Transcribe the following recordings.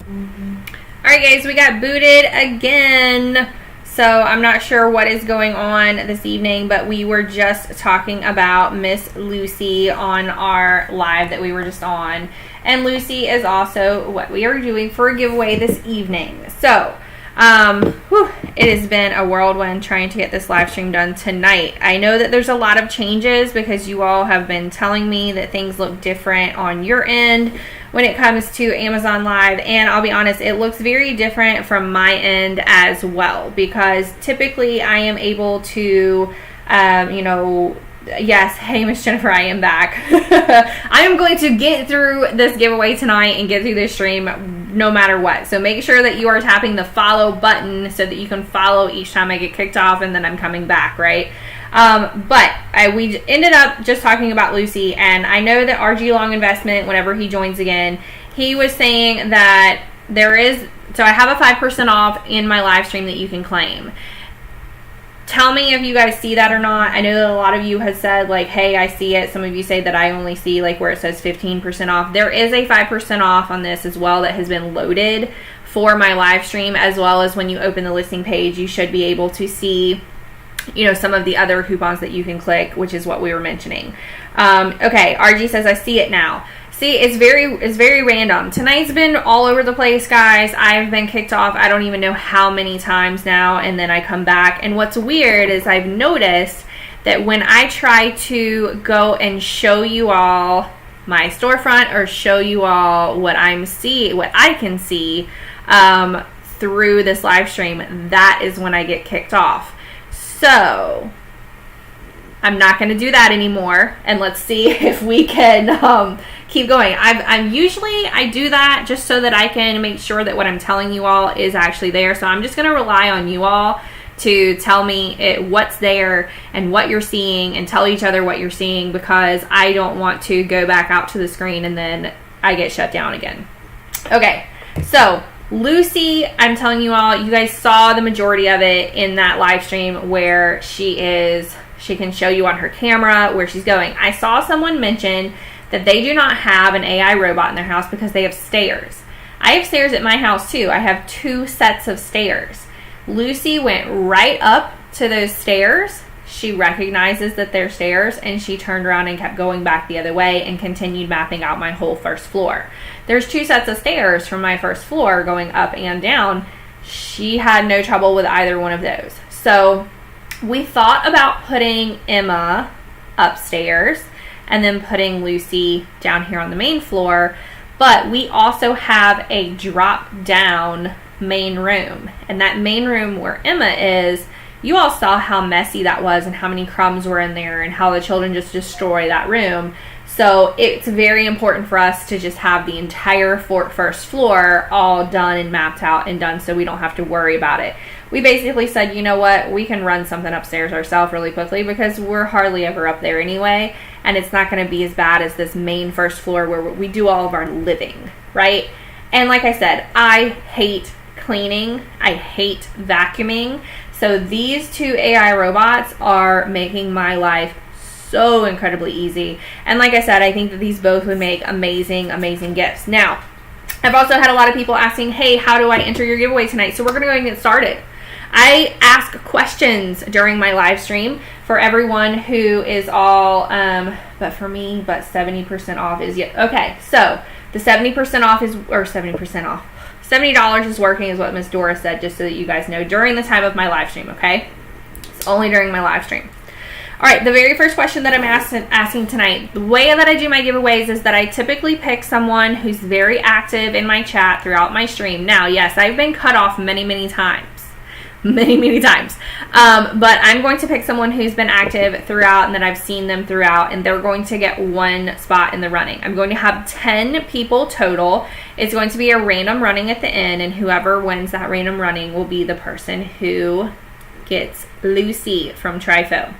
All right, guys, we got booted again. So I'm not sure what is going on this evening, but we were just talking about Miss Lucy on our live that we were just on. And Lucy is also what we are doing for a giveaway this evening. So, it has been a whirlwind trying to get this live stream done tonight. I know that there's a lot of changes because you all have been telling me that things look different on your end when it comes to Amazon Live, and I'll be honest, it looks very different from my end as well, because typically I am able to, yes, hey Miss Jennifer, I am back. I am going to get through this giveaway tonight and get through this stream no matter what. So make sure that you are tapping the follow button so that you can follow each time I get kicked off and then I'm coming back, right? We ended up just talking about Lucy, and I know that RG Long Investment, whenever he joins again, he was saying that so I have a 5% off in my live stream that you can claim. Tell me if you guys see that or not. I know that a lot of you have said, like, hey, I see it. Some of you say that I only see, like, where it says 15% off. There is a 5% off on this as well that has been loaded for my live stream, as well as when you open the listing page, you should be able to see, some of the other coupons that you can click, which is what we were mentioning. Okay, RG says, I see it now. See, it's very random. Tonight's been all over the place, guys. I've been kicked off, I don't even know how many times now, and then I come back. And what's weird is I've noticed that when I try to go and show you all my storefront or show you all what I can see through this live stream, that is when I get kicked off. So I'm not going to do that anymore, and let's see if we can keep going. I do that just so that I can make sure that what I'm telling you all is actually there. So I'm just going to rely on you all to tell me what's there and what you're seeing, and tell each other what you're seeing, because I don't want to go back out to the screen and then I get shut down again. Okay, so Lucy, I'm telling you all, you guys saw the majority of it in that live stream where she can show you on her camera where she's going. I saw someone mention that they do not have an AI robot in their house because they have stairs. I have stairs at my house too. I have 2 sets of stairs. Lucy went right up to those stairs. She recognizes that they're stairs, and she turned around and kept going back the other way and continued mapping out my whole first floor. There's 2 sets of stairs from my first floor going up and down. She had no trouble with either one of those. So we thought about putting Emma upstairs and then putting Lucy down here on the main floor, but we also have a drop down main room, and that main room where Emma is, you all saw how messy that was and how many crumbs were in there and how the children just destroy that room. So it's very important for us to just have the entire first floor all done and mapped out and done, so we don't have to worry about it. We basically said, you know what, we can run something upstairs ourselves really quickly because we're hardly ever up there anyway, and it's not going to be as bad as this main first floor where we do all of our living, right? And like I said, I hate cleaning. I hate vacuuming. So these 2 AI robots are making my life so incredibly easy. And like I said, I think that these both would make amazing, amazing gifts. Now, I've also had a lot of people asking, hey, how do I enter your giveaway tonight? So we're going to go ahead and get started. I ask questions during my live stream for everyone who is all, but for me, but 70% off is yet. Okay, so the 70% off is, or 70% off. $70 is working is what Miss Dora said, just so that you guys know, during the time of my live stream, okay? It's only during my live stream. All right, the very first question that I'm asking tonight, the way that I do my giveaways is that I typically pick someone who's very active in my chat throughout my stream. Now, yes, I've been cut off many, many times. Many times. But I'm going to pick someone who's been active throughout and that I've seen them throughout, and they're going to get 1 spot in the running. I'm going to have 10 people total. It's going to be a random running at the end, and whoever wins that random running will be the person who gets Lucy from Trifo.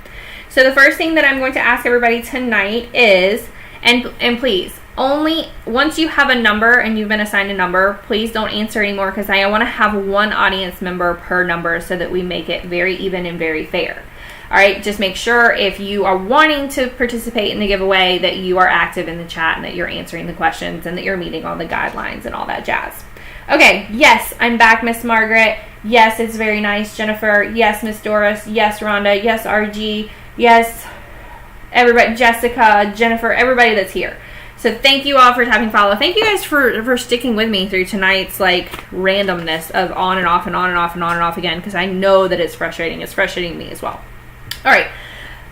So the first thing that I'm going to ask everybody tonight is, and please, only once you have a number and you've been assigned a number, please don't answer anymore, because I want to have 1 audience member per number so that we make it very even and very fair. All right, just make sure if you are wanting to participate in the giveaway that you are active in the chat and that you're answering the questions and that you're meeting all the guidelines and all that jazz. Okay, yes, I'm back, Miss Margaret. Yes, it's very nice, Jennifer. Yes, Miss Doris. Yes, Rhonda. Yes, RG. Yes, everybody, Jessica, Jennifer, everybody that's here. So thank you all for tapping follow. Thank you guys for sticking with me through tonight's like randomness of on and off and on and off and on and off again, because I know that it's frustrating. It's frustrating me as well. All right.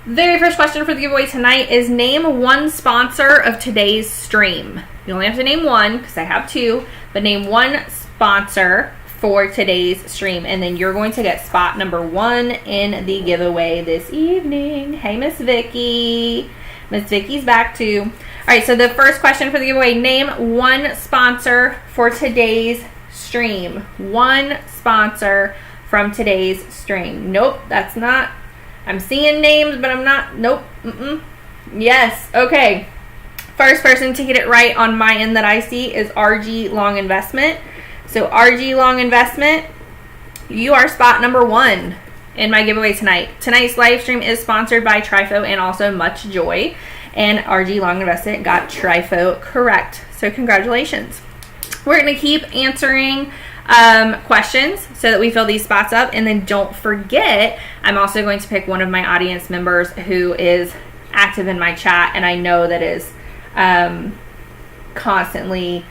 Very first question for the giveaway tonight is name one sponsor of today's stream. You only have to name one because I have two, but name one sponsor for today's stream, and then you're going to get spot number 1 in the giveaway this evening. Hey, Miss Vicky. Miss Vicky's back too. All right, so the first question for the giveaway, name one sponsor for today's stream. One sponsor from today's stream. Nope, that's not. I'm seeing names, but I'm not. Nope. Yes, okay. First person to get it right on my end that I see is RG Long Investment. So RG Long Investment, you are spot number 1 in my giveaway tonight. Tonight's live stream is sponsored by Trifo and also Much Joy. And RG Long Investment got Trifo correct. So congratulations. We're going to keep answering questions so that we fill these spots up. And then don't forget, I'm also going to pick one of my audience members who is active in my chat and I know that is constantly...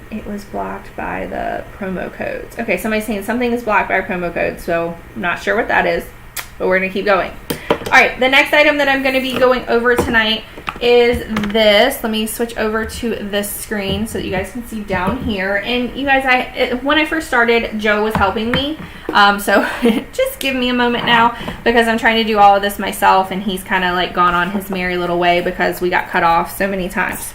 it was blocked by the promo codes. Okay, somebody's saying something is blocked by our promo code, so I'm not sure what that is, but we're going to keep going. All right, the next item that I'm going to be going over tonight is this. Let me switch over to this screen so that you guys can see down here. And you guys, when I first started, Joe was helping me, so just give me a moment now because I'm trying to do all of this myself, and he's kind of like gone on his merry little way because we got cut off so many times.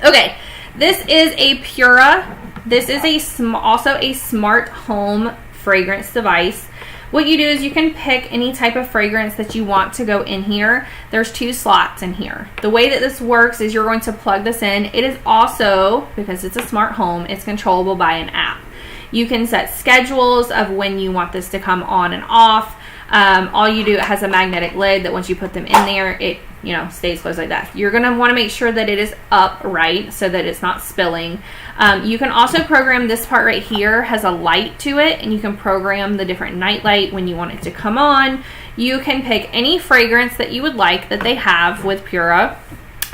Okay. This is a Pura. This is also a smart home fragrance device. What you do is you can pick any type of fragrance that you want to go in here. There's 2 slots in here. The way that this works is you're going to plug this in. It is also, because it's a smart home, it's controllable by an app. You can set schedules of when you want this to come on and off. All you do, it has a magnetic lid that once you put them in there, it stays closed like that. You're going to want to make sure that it is upright so that it's not spilling. You can also program this part right here, has a light to it, and you can program the different night light when you want it to come on. You can pick any fragrance that you would like that they have with Pura.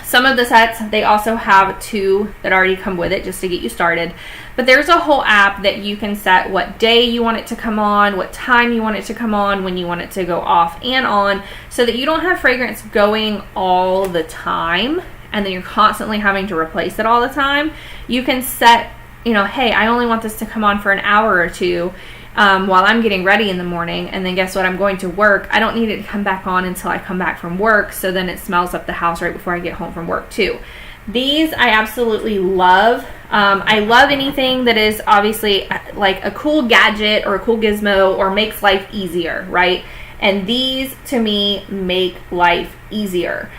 Some of the sets, they also have 2 that already come with it just to get you started. But there's a whole app that you can set what day you want it to come on, what time you want it to come on, when you want it to go off and on, so that you don't have fragrance going all the time and then you're constantly having to replace it all the time. You can set, hey, I only want this to come on for an hour or 2 while I'm getting ready in the morning, and then guess what? I'm going to work. I don't need it to come back on until I come back from work, so then it smells up the house right before I get home from work too. These I absolutely love. I love anything that is obviously like a cool gadget or a cool gizmo or makes life easier, right? And these to me make life easier.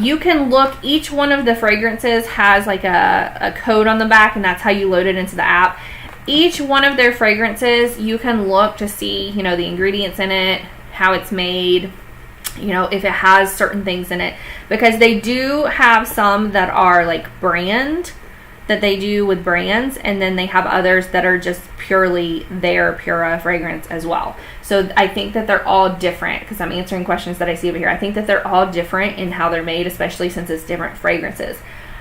You can look, each one of the fragrances has like a code on the back, and that's how you load it into the app. Each one of their fragrances, you can look to see, the ingredients in it, how it's made, if it has certain things in it, because they do have some that are like brand that they do with brands, and then they have others that are just purely their Pura fragrance as well. So I think that they're all different, because I'm answering questions that I see over here. I think that they're all different in how they're made, especially since it's different fragrances.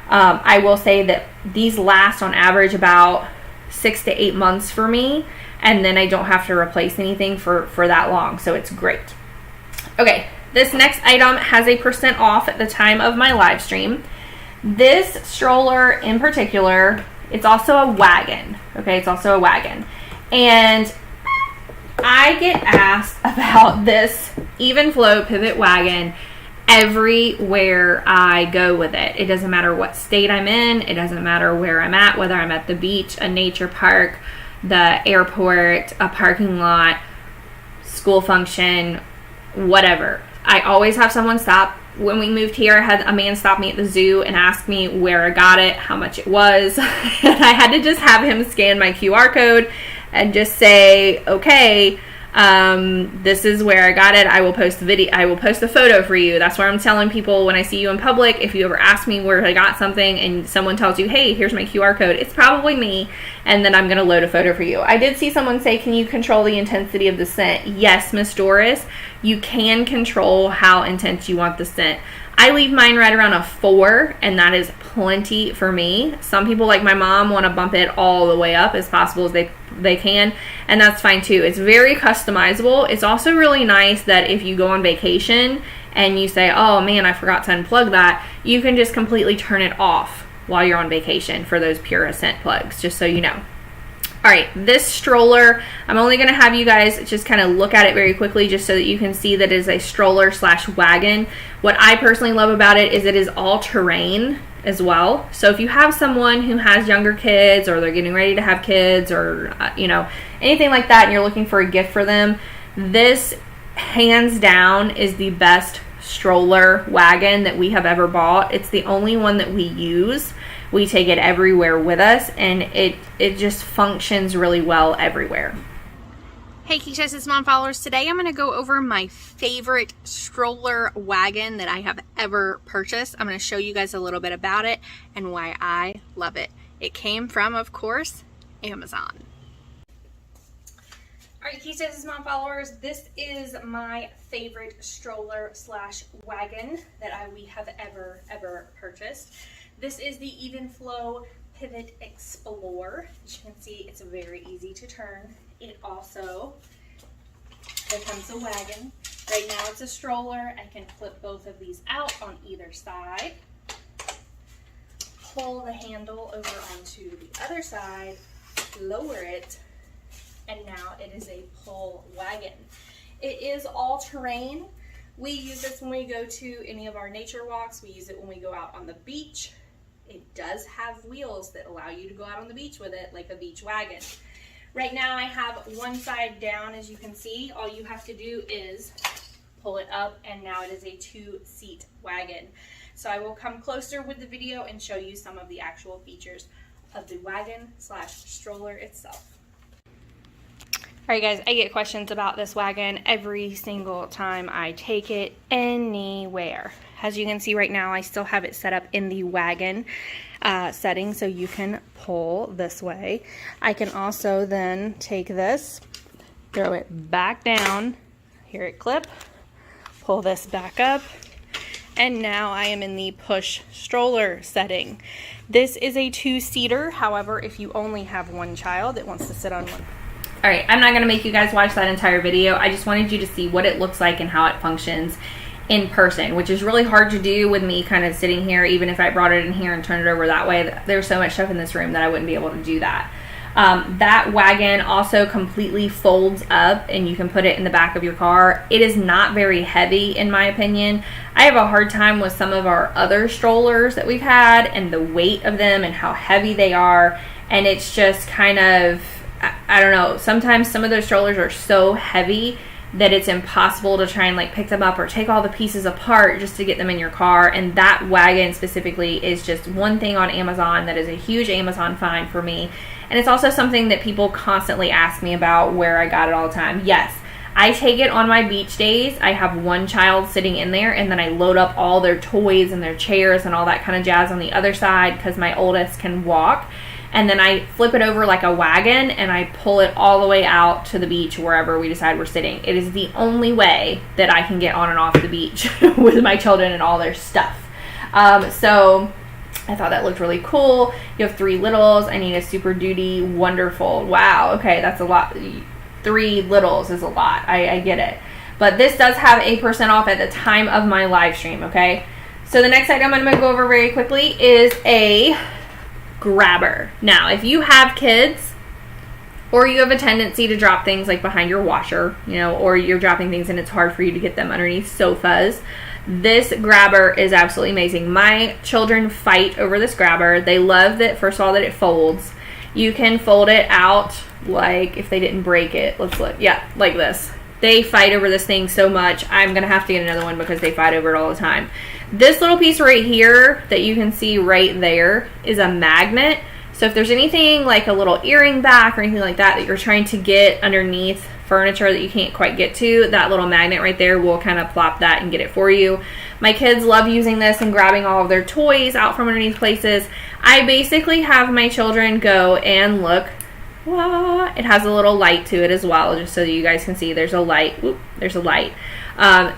I will say that these last on average about 6 to 8 months for me, and then I don't have to replace anything for that long, so it's great. Okay, this next item has a % off at the time of my live stream. This stroller in particular, it's also a wagon. Okay, it's also a wagon. And I get asked about this Evenflo Pivot wagon everywhere I go with it. It doesn't matter what state I'm in. It doesn't matter where I'm at, whether I'm at the beach, a nature park, the airport, a parking lot, school function, whatever. I always have someone stop. When we moved here, I had a man stop me at the zoo and ask me where I got it, how much it was. And I had to just have him scan my QR code and just say, okay, This is where I got it. I will post the video. I will post the photo for you. That's why I'm telling people when I see you in public, if you ever ask me where I got something and someone tells you, hey, here's my QR code, it's probably me, and then I'm going to load a photo for you. I did see someone say, can you control the intensity of the scent? Yes, Miss Doris, you can control how intense you want the scent. I leave mine right around a 4, and that is plenty for me. Some people, like my mom, want to bump it all the way up as possible as they can, and that's fine too. It's very customizable. It's also really nice that if you go on vacation and you say, oh man, I forgot to unplug that, you can just completely turn it off while you're on vacation for those pure scent plugs, just so you know. All right, this stroller, I'm only going to have you guys just kind of look at it very quickly just so that you can see that it is a stroller / wagon. What I personally love about it is all terrain as well. So if you have someone who has younger kids, or they're getting ready to have kids, or anything like that, and you're looking for a gift for them, this hands down is the best stroller wagon that we have ever bought. It's the only one that we use. We take it everywhere with us, and it just functions really well everywhere. Hey Ketosis Mom followers, today I'm going to go over my favorite stroller wagon that I have ever purchased. I'm going to show you guys a little bit about it and why I love it. It came from, of course, Amazon. Alright Ketosis Mom followers, this is my favorite stroller / wagon that we have ever purchased. This is the Evenflo Pivot Explorer. As you can see, it's very easy to turn. It also becomes a wagon. Right now it's a stroller. I can flip both of these out on either side, pull the handle over onto the other side, lower it, and now it is a pull wagon. It is all terrain. We use this when we go to any of our nature walks. We use it when we go out on the beach. It does have wheels that allow you to go out on the beach with it, like a beach wagon. Right now I have one side down, as you can see. All you have to do is pull it up, and now it is a 2-seat wagon. So I will come closer with the video and show you some of the actual features of the wagon / stroller itself. Alright guys, I get questions about this wagon every single time I take it anywhere. As you can see right now, I still have it set up in the wagon setting, so you can pull this way. I can also then take this, throw it back down, hear it clip, pull this back up, and now I am in the push stroller setting. This is a 2-seater, however, if you only have one child that wants to sit on one. Alright, I'm not going to make you guys watch that entire video. I just wanted you to see what it looks like and how it functions in person, which is really hard to do with me kind of sitting here. Even if I brought it in here and turned it over that way, there's so much stuff in this room that I wouldn't be able to do that. That wagon also completely folds up, and you can put it in the back of your car. It is not very heavy, in my opinion. I have a hard time with some of our other strollers that we've had and the weight of them and how heavy they are, and it's just kind of, I don't know, sometimes some of those strollers are so heavy that it's impossible to try and like pick them up or take all the pieces apart just to get them in your car. And that wagon specifically is just one thing on Amazon that is a huge Amazon find for me. And it's also something that people constantly ask me about, where I got it all the time. Yes, I take it on my beach days. I have one child sitting in there, and then I load up all their toys and their chairs and all that kind of jazz on the other side because my oldest can walk. And then I flip it over like a wagon, and I pull it all the way out to the beach wherever we decide we're sitting. It is the only way that I can get on and off the beach with my children and all their stuff. So I thought that looked really cool. You have 3 littles. I need a Super Duty wonderful. Wow, okay, that's a lot. 3 littles is a lot. I get it. But this does have 8% off at the time of my live stream, okay? So the next item I'm going to go over very quickly is a grabber. Now, if you have kids, or you have a tendency to drop things like behind your washer, or you're dropping things and it's hard for you to get them underneath sofas, this grabber is absolutely amazing. My children fight over this grabber. They love that, first of all, that it folds. You can fold it out, like if they didn't break it. Let's look. Yeah, like this. They fight over this thing so much. I'm going to have to get another one because they fight over it all the time. This little piece right here that you can see right there is a magnet. So if there's anything like a little earring back or anything like that that you're trying to get underneath furniture that you can't quite get to, that little magnet right there will kind of plop that and get it for you. My kids love using this and grabbing all of their toys out from underneath places. I basically have my children go and look. It has a little light to it as well, just so that you guys can see there's a light. Whoop, there's a light.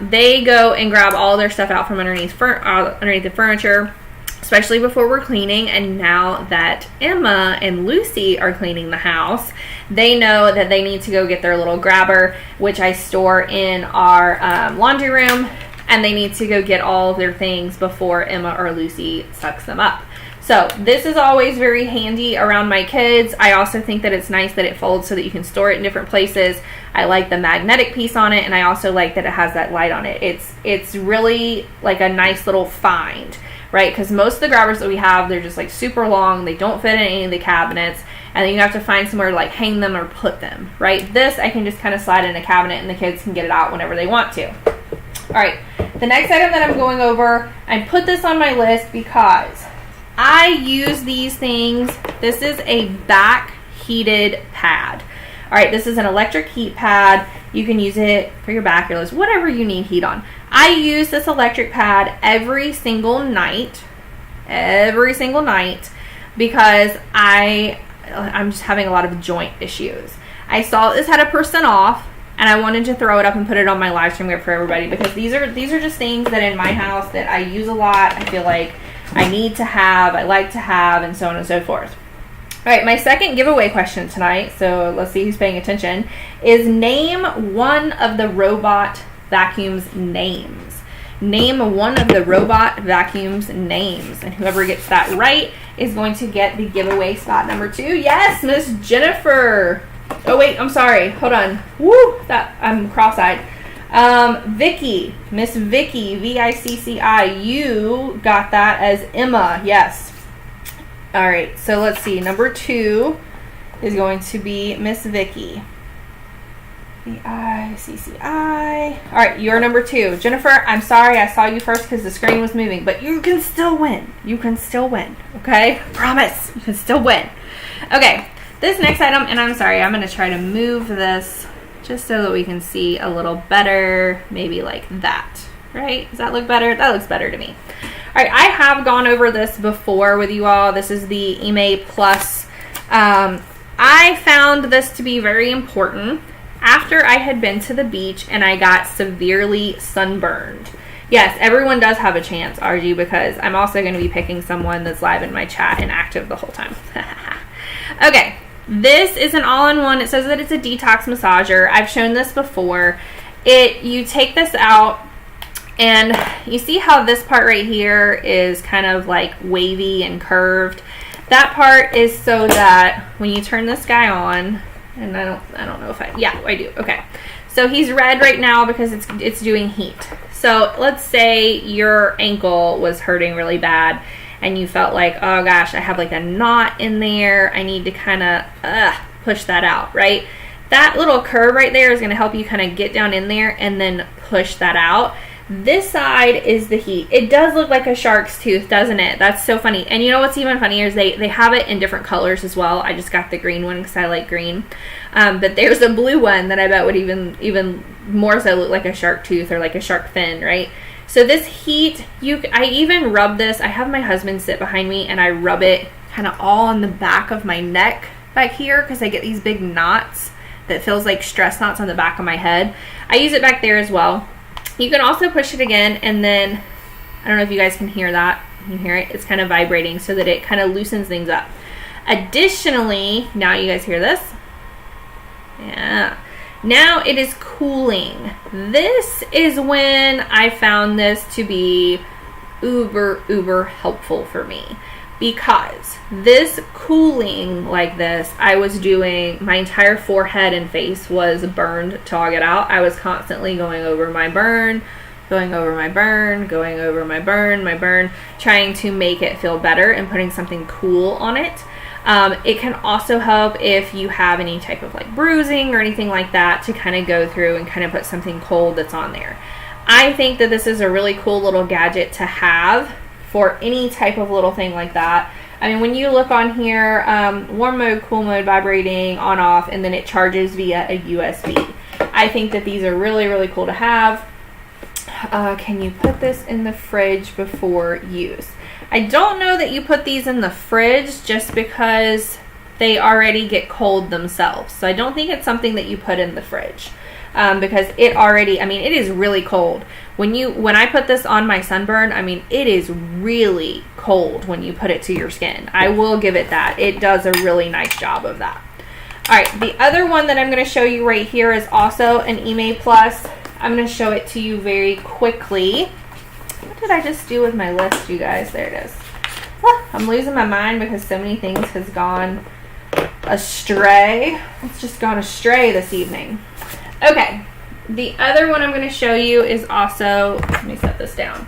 They go and grab all their stuff out from underneath the furniture, especially before we're cleaning. And now that Emma and Lucy are cleaning the house, they know that they need to go get their little grabber, which I store in our laundry room, and they need to go get all of their things before Emma or Lucy sucks them up. So this is always very handy around my kids. I also think that it's nice that it folds so that you can store it in different places. I like the magnetic piece on it, and I also like that it has that light on it. It's really like a nice little find, right? Because most of the grabbers that we have, they're just like super long. They don't fit in any of the cabinets, and then you have to find somewhere to like hang them or put them, right? This I can just kind of slide in a cabinet, and the kids can get it out whenever they want to. All right, the next item that I'm going over, I put this on my list because I use these things. This is a back heated pad. All right, this is an electric heat pad. You can use it for your back, your legs, whatever you need heat on. I use this electric pad every single night, because I'm just having a lot of joint issues. I saw this had a % off, and I wanted to throw it up and put it on my live stream for everybody, because these are just things that in my house that I use a lot. I feel like I need to have, I like to have, and so on and so forth. All right, my second giveaway question tonight, so let's see who's paying attention, is name one of the robot vacuum's names. Name one of the robot vacuum's names, and whoever gets that right is going to get the giveaway spot number 2. Yes, Miss Jennifer. Oh wait, I'm sorry. Hold on. Woo, I'm cross-eyed. Vicky, Miss Vicky, V-I-C-C-I, you got that as Emma. Yes. All right, so let's see. Number 2 is going to be Miss Vicky. V-I-C-C-I. All right, you're number 2. Jennifer, I'm sorry I saw you first because the screen was moving, but you can still win. You can still win, okay? Promise, you can still win. Okay, this next item, and I'm sorry, I'm going to try to move this just so that we can see a little better, maybe like that, right? Does that look better? That looks better to me. All right, I have gone over this before with you all. This is the Ime Plus. I found this to be very important after I had been to the beach and I got severely sunburned. Yes, everyone does have a chance, RG, because I'm also going to be picking someone that's live in my chat and active the whole time. Okay. This is an all-in-one. It says that it's a detox massager. I've shown this before. You take this out, and you see how this part right here is kind of like wavy and curved. That part is so that when you turn this guy on, and I don't know if I do. Okay. So he's red right now because it's doing heat. So let's say your ankle was hurting really bad, and you felt like, oh gosh, I have like a knot in there. I need to kind of push that out, right? That little curve right there is going to help you kind of get down in there and then push that out. This side is the heat. It does look like a shark's tooth, doesn't it? That's so funny. And you know what's even funnier is they have it in different colors as well. I just got the green one because I like green. But there's a blue one that I bet would even more so look like a shark tooth or like a shark fin, right? So this heat, I even rub this. I have my husband sit behind me and I rub it kind of all on the back of my neck back here because I get these big knots that feels like stress knots on the back of my head. I use it back there as well. You can also push it again, and then, I don't know if you guys can hear that. You hear it? It's kind of vibrating so that it kind of loosens things up. Additionally, now you guys hear this? Yeah. Now it is cooling. This is when I found this to be uber helpful for me. Because this cooling like this, I was doing, my entire forehead and face was burned till I get out. I was constantly going over my burn, going over my burn, going over my burn, trying to make it feel better and putting something cool on it. It can also help if you have any type of like bruising or anything like that to kind of go through and kind of put something cold that's on there. I think that this is a really cool little gadget to have for any type of little thing like that. I mean, when you look on here, warm mode, cool mode, vibrating, on, off, and then it charges via a USB. I think that these are really, really cool to have. Can you put this in the fridge before use? I don't know that you put these in the fridge just because they already get cold themselves. So I don't think it's something that you put in the fridge because it already, I mean, it is really cold. When I put this on my sunburn, I mean, it is really cold when you put it to your skin. I will give it that. It does a really nice job of that. All right, the other one that I'm going to show you right here is also an Ime Plus. I'm going to show it to you very quickly. What did I just do with my list, you guys? There it is. I'm losing my mind because so many things has gone astray. It's just gone astray this evening. Okay, the other one I'm going to show you is also, let me set this down.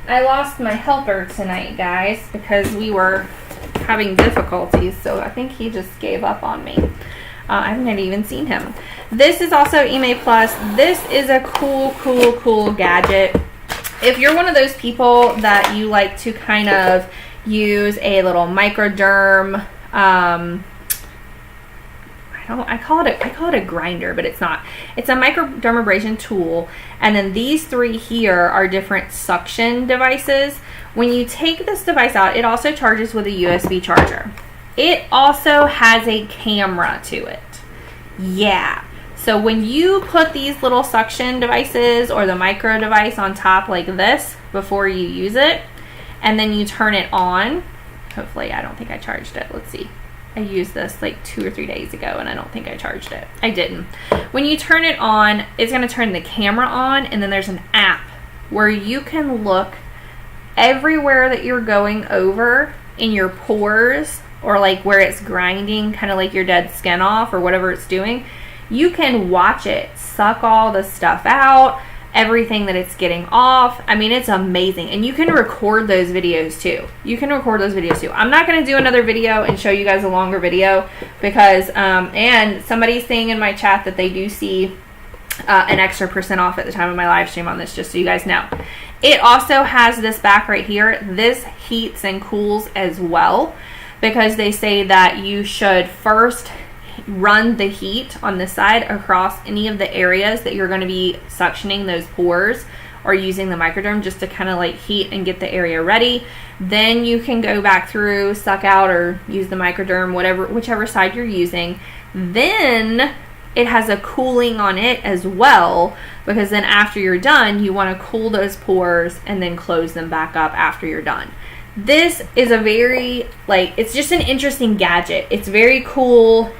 I lost my helper tonight, guys, because we were having difficulties, so I think he just gave up on me. I haven't even seen him. This is also Ime Plus. This is a cool gadget. If you're one of those people that you like to kind of use a little microderm, I call it a grinder, but it's not. It's a microdermabrasion tool, and then these three here are different suction devices. When you take this device out, it also charges with a USB charger. It also has a camera to it. Yeah. So when you put these little suction devices or the micro device on top like this before you use it, and then you turn it on, hopefully, I don't think I charged it. Let's see. I used this like 2 or 3 days ago and I don't think I charged it. I didn't. When you turn it on, it's going to turn the camera on, and then there's an app where you can look everywhere that you're going over in your pores, or like where it's grinding, kind of like your dead skin off or whatever it's doing. You can watch it suck all the stuff out, everything that it's getting off. I mean, it's amazing. And you can record those videos too. I'm not going to do another video and show you guys a longer video because, and somebody's saying in my chat that they do see an extra % off at the time of my live stream on this, just so you guys know. It also has this back right here. This heats and cools as well, because they say that you should first run the heat on this side across any of the areas that you're going to be suctioning those pores or using the microderm, just to kind of like heat and get the area ready. Then you can go back through, suck out, or use the microderm, whichever side you're using. Then it has a cooling on it as well, because then after you're done, you want to cool those pores and then close them back up after you're done. This is a very, it's just an interesting gadget. It's very cool.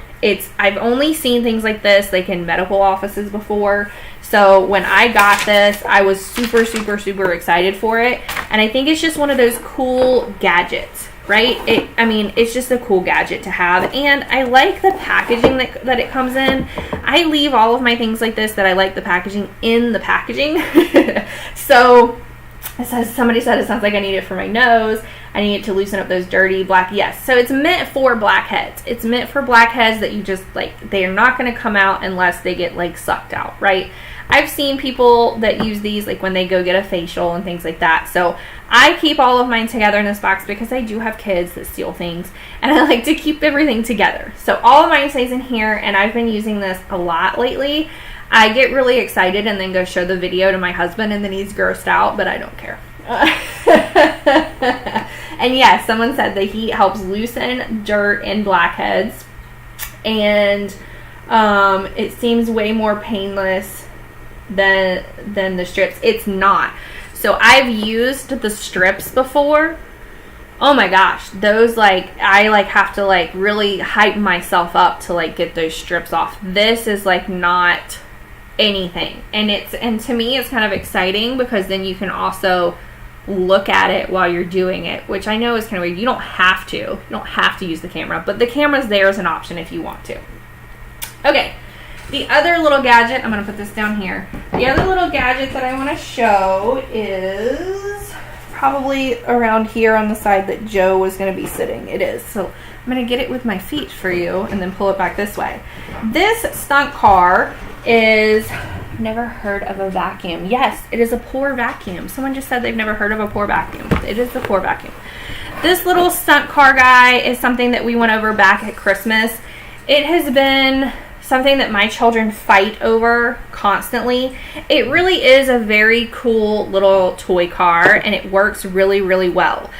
I've only seen things like this like in medical offices before. So when I got this, I was super excited for it. And I think it's just one of those cool gadgets, right? It's just a cool gadget to have. And I like the packaging that it comes in. I leave all of my things like this that I like the packaging in the packaging. So somebody said it sounds like I need it for my nose. I need it to loosen up those dirty black. Yes. So it's meant for blackheads. It's meant for blackheads that you just they are not going to come out unless they get sucked out, right? I've seen people that use these when they go get a facial and things like that. So I keep all of mine together in this box because I do have kids that steal things, and I like to keep everything together. So all of mine stays in here, and I've been using this a lot lately. I get really excited and then go show the video to my husband, and then he's grossed out, but I don't care. And yes, someone said the heat helps loosen dirt and blackheads, and it seems way more painless than the strips. It's not. So I've used the strips before. Oh my gosh, those I have to really hype myself up to get those strips off. This is not anything, and to me it's kind of exciting because then you can also look at it while you're doing it, which I know is kind of weird. You don't have to use the camera, but the camera's there as an option if you want to. Okay, the other little gadget, I'm going to put this down here. The other little gadget that I want to show is probably around here on the side that Joe was going to be sitting. It is. So I'm going to get it with my feet for you and then pull it back this way. This stunt car is, never heard of a vacuum. Yes, it is a pour vacuum. Someone just said they've never heard of a pour vacuum. It is the pour vacuum. This little stunt car guy is something that we went over back at Christmas. It has been something that my children fight over constantly. It really is a very cool little toy car, and it works really, really well.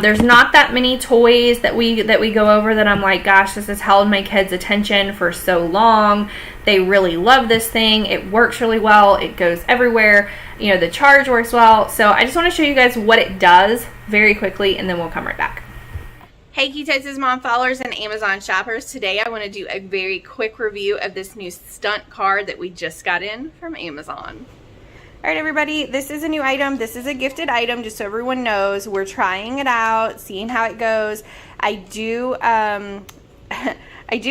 There's not that many toys that we go over that I'm like, gosh, this has held my kids' attention for so long. They really love this thing. It works really well. It goes everywhere. You know, the charge works well. So I just want to show you guys what it does very quickly, and then we'll come right back. Hey Ketosis Mom followers and Amazon shoppers. Today I want to do a very quick review of this new stunt car that we just got in from Amazon. Alright everybody, this is a new item. This is a gifted item, just so everyone knows. We're trying it out, seeing how it goes. I do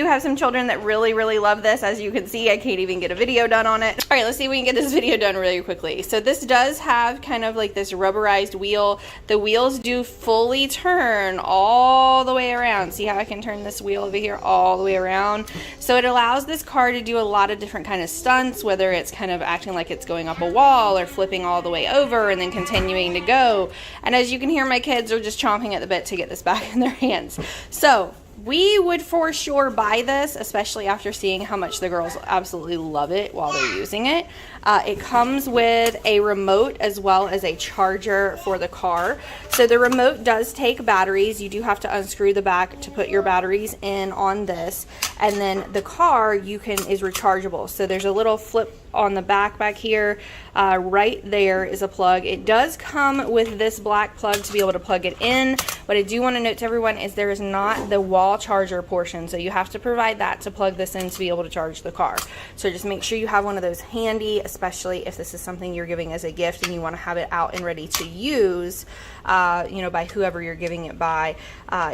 have some children that really, really love this. As you can see, I can't even get a video done on it. All right, let's see if we can get this video done really quickly. So this does have kind of like this rubberized wheel. The wheels do fully turn all the way around. See how I can turn this wheel over here all the way around? So it allows this car to do a lot of different kind of stunts, whether it's kind of acting like it's going up a wall or flipping all the way over and then continuing to go. And as you can hear, my kids are just chomping at the bit to get this back in their hands. So we would for sure buy this, especially after seeing how much the girls absolutely love it while they're using it. It comes with a remote as well as a charger for the car. So the remote does take batteries. You do have to unscrew the back to put your batteries in on this. And then the car is rechargeable. So there's a little flip on the back here. Right there is a plug. It does come with this black plug to be able to plug it in. What I do want to note to everyone is there is not the wall charger portion. So you have to provide that to plug this in to be able to charge the car. So just make sure you have one of those handy, especially if this is something you're giving as a gift and you want to have it out and ready to use, you know, by whoever you're giving it by.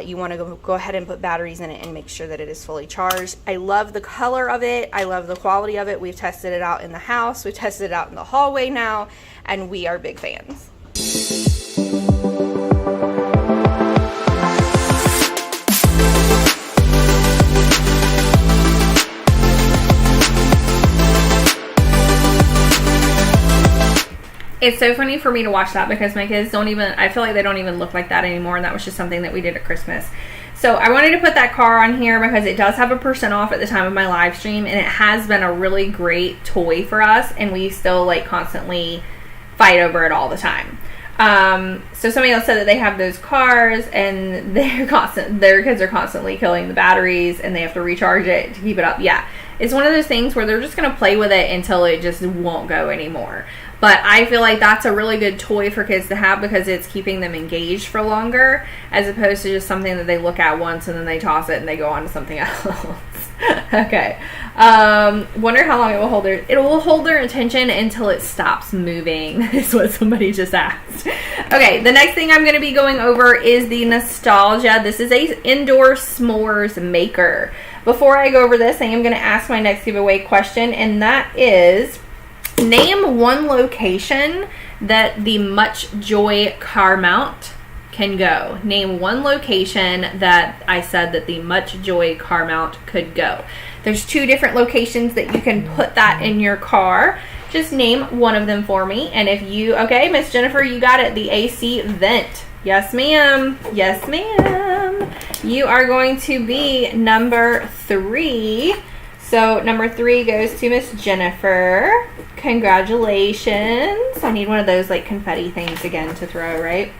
You want to go ahead and put batteries in it and make sure that it is fully charged. I love the color of it. I love the quality of it. We've tested it out in the house. We've tested it out in the hallway now, and we are big fans. It's so funny for me to watch that because my kids I feel like they don't even look like that anymore, and that was just something that we did at Christmas. So I wanted to put that car on here because it does have a % off at the time of my live stream, and it has been a really great toy for us, and we still like constantly fight over it all the time. So somebody else said that they have those cars and their kids are constantly killing the batteries and they have to recharge it to keep it up. Yeah, it's one of those things where they're just going to play with it until it just won't go anymore. But I feel like that's a really good toy for kids to have because it's keeping them engaged for longer, as opposed to just something that they look at once and then they toss it and they go on to something else. Okay. Wonder how long it will hold their... It will hold their attention until it stops moving, is what somebody just asked. Okay, the next thing I'm going to be going over is the Nostalgia. This is a indoor s'mores maker. Before I go over this, I am going to ask my next giveaway question, and that is... Name one location that the Much Joy car mount can go. Name one location that I said that the Much Joy car mount could go. There's 2 different locations that you can put that in your car. Just name one of them for me. And if you, okay, Miss Jennifer, you got it. The AC vent. Yes, ma'am. Yes, ma'am. You are going to be number 3. So number 3 goes to Miss Jennifer. Congratulations. I need one of those like confetti things again to throw, right?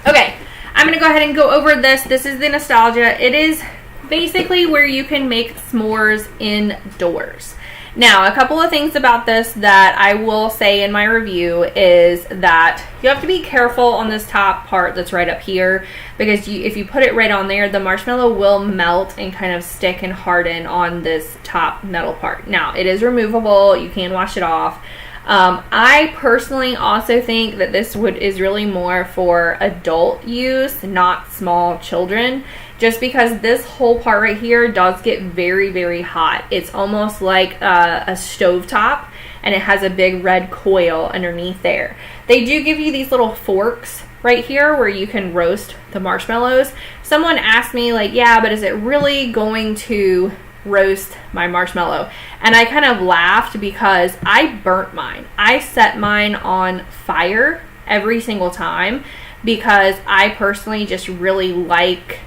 Okay, I'm going to go ahead and go over this. This is the Nostalgia. It is basically where you can make s'mores indoors. Now, a couple of things about this that I will say in my review is that you have to be careful on this top part that's right up here, because if you put it right on there, the marshmallow will melt and kind of stick and harden on this top metal part. Now, it is removable. You can wash it off. I personally also think that this is really more for adult use, not small children, just because this whole part right here does get very, very hot. It's almost like a stovetop, and it has a big red coil underneath there. They do give you these little forks right here where you can roast the marshmallows. Someone asked me, like, yeah, but is it really going to roast my marshmallow? And I kind of laughed because I burnt mine. I set mine on fire every single time because I personally just really like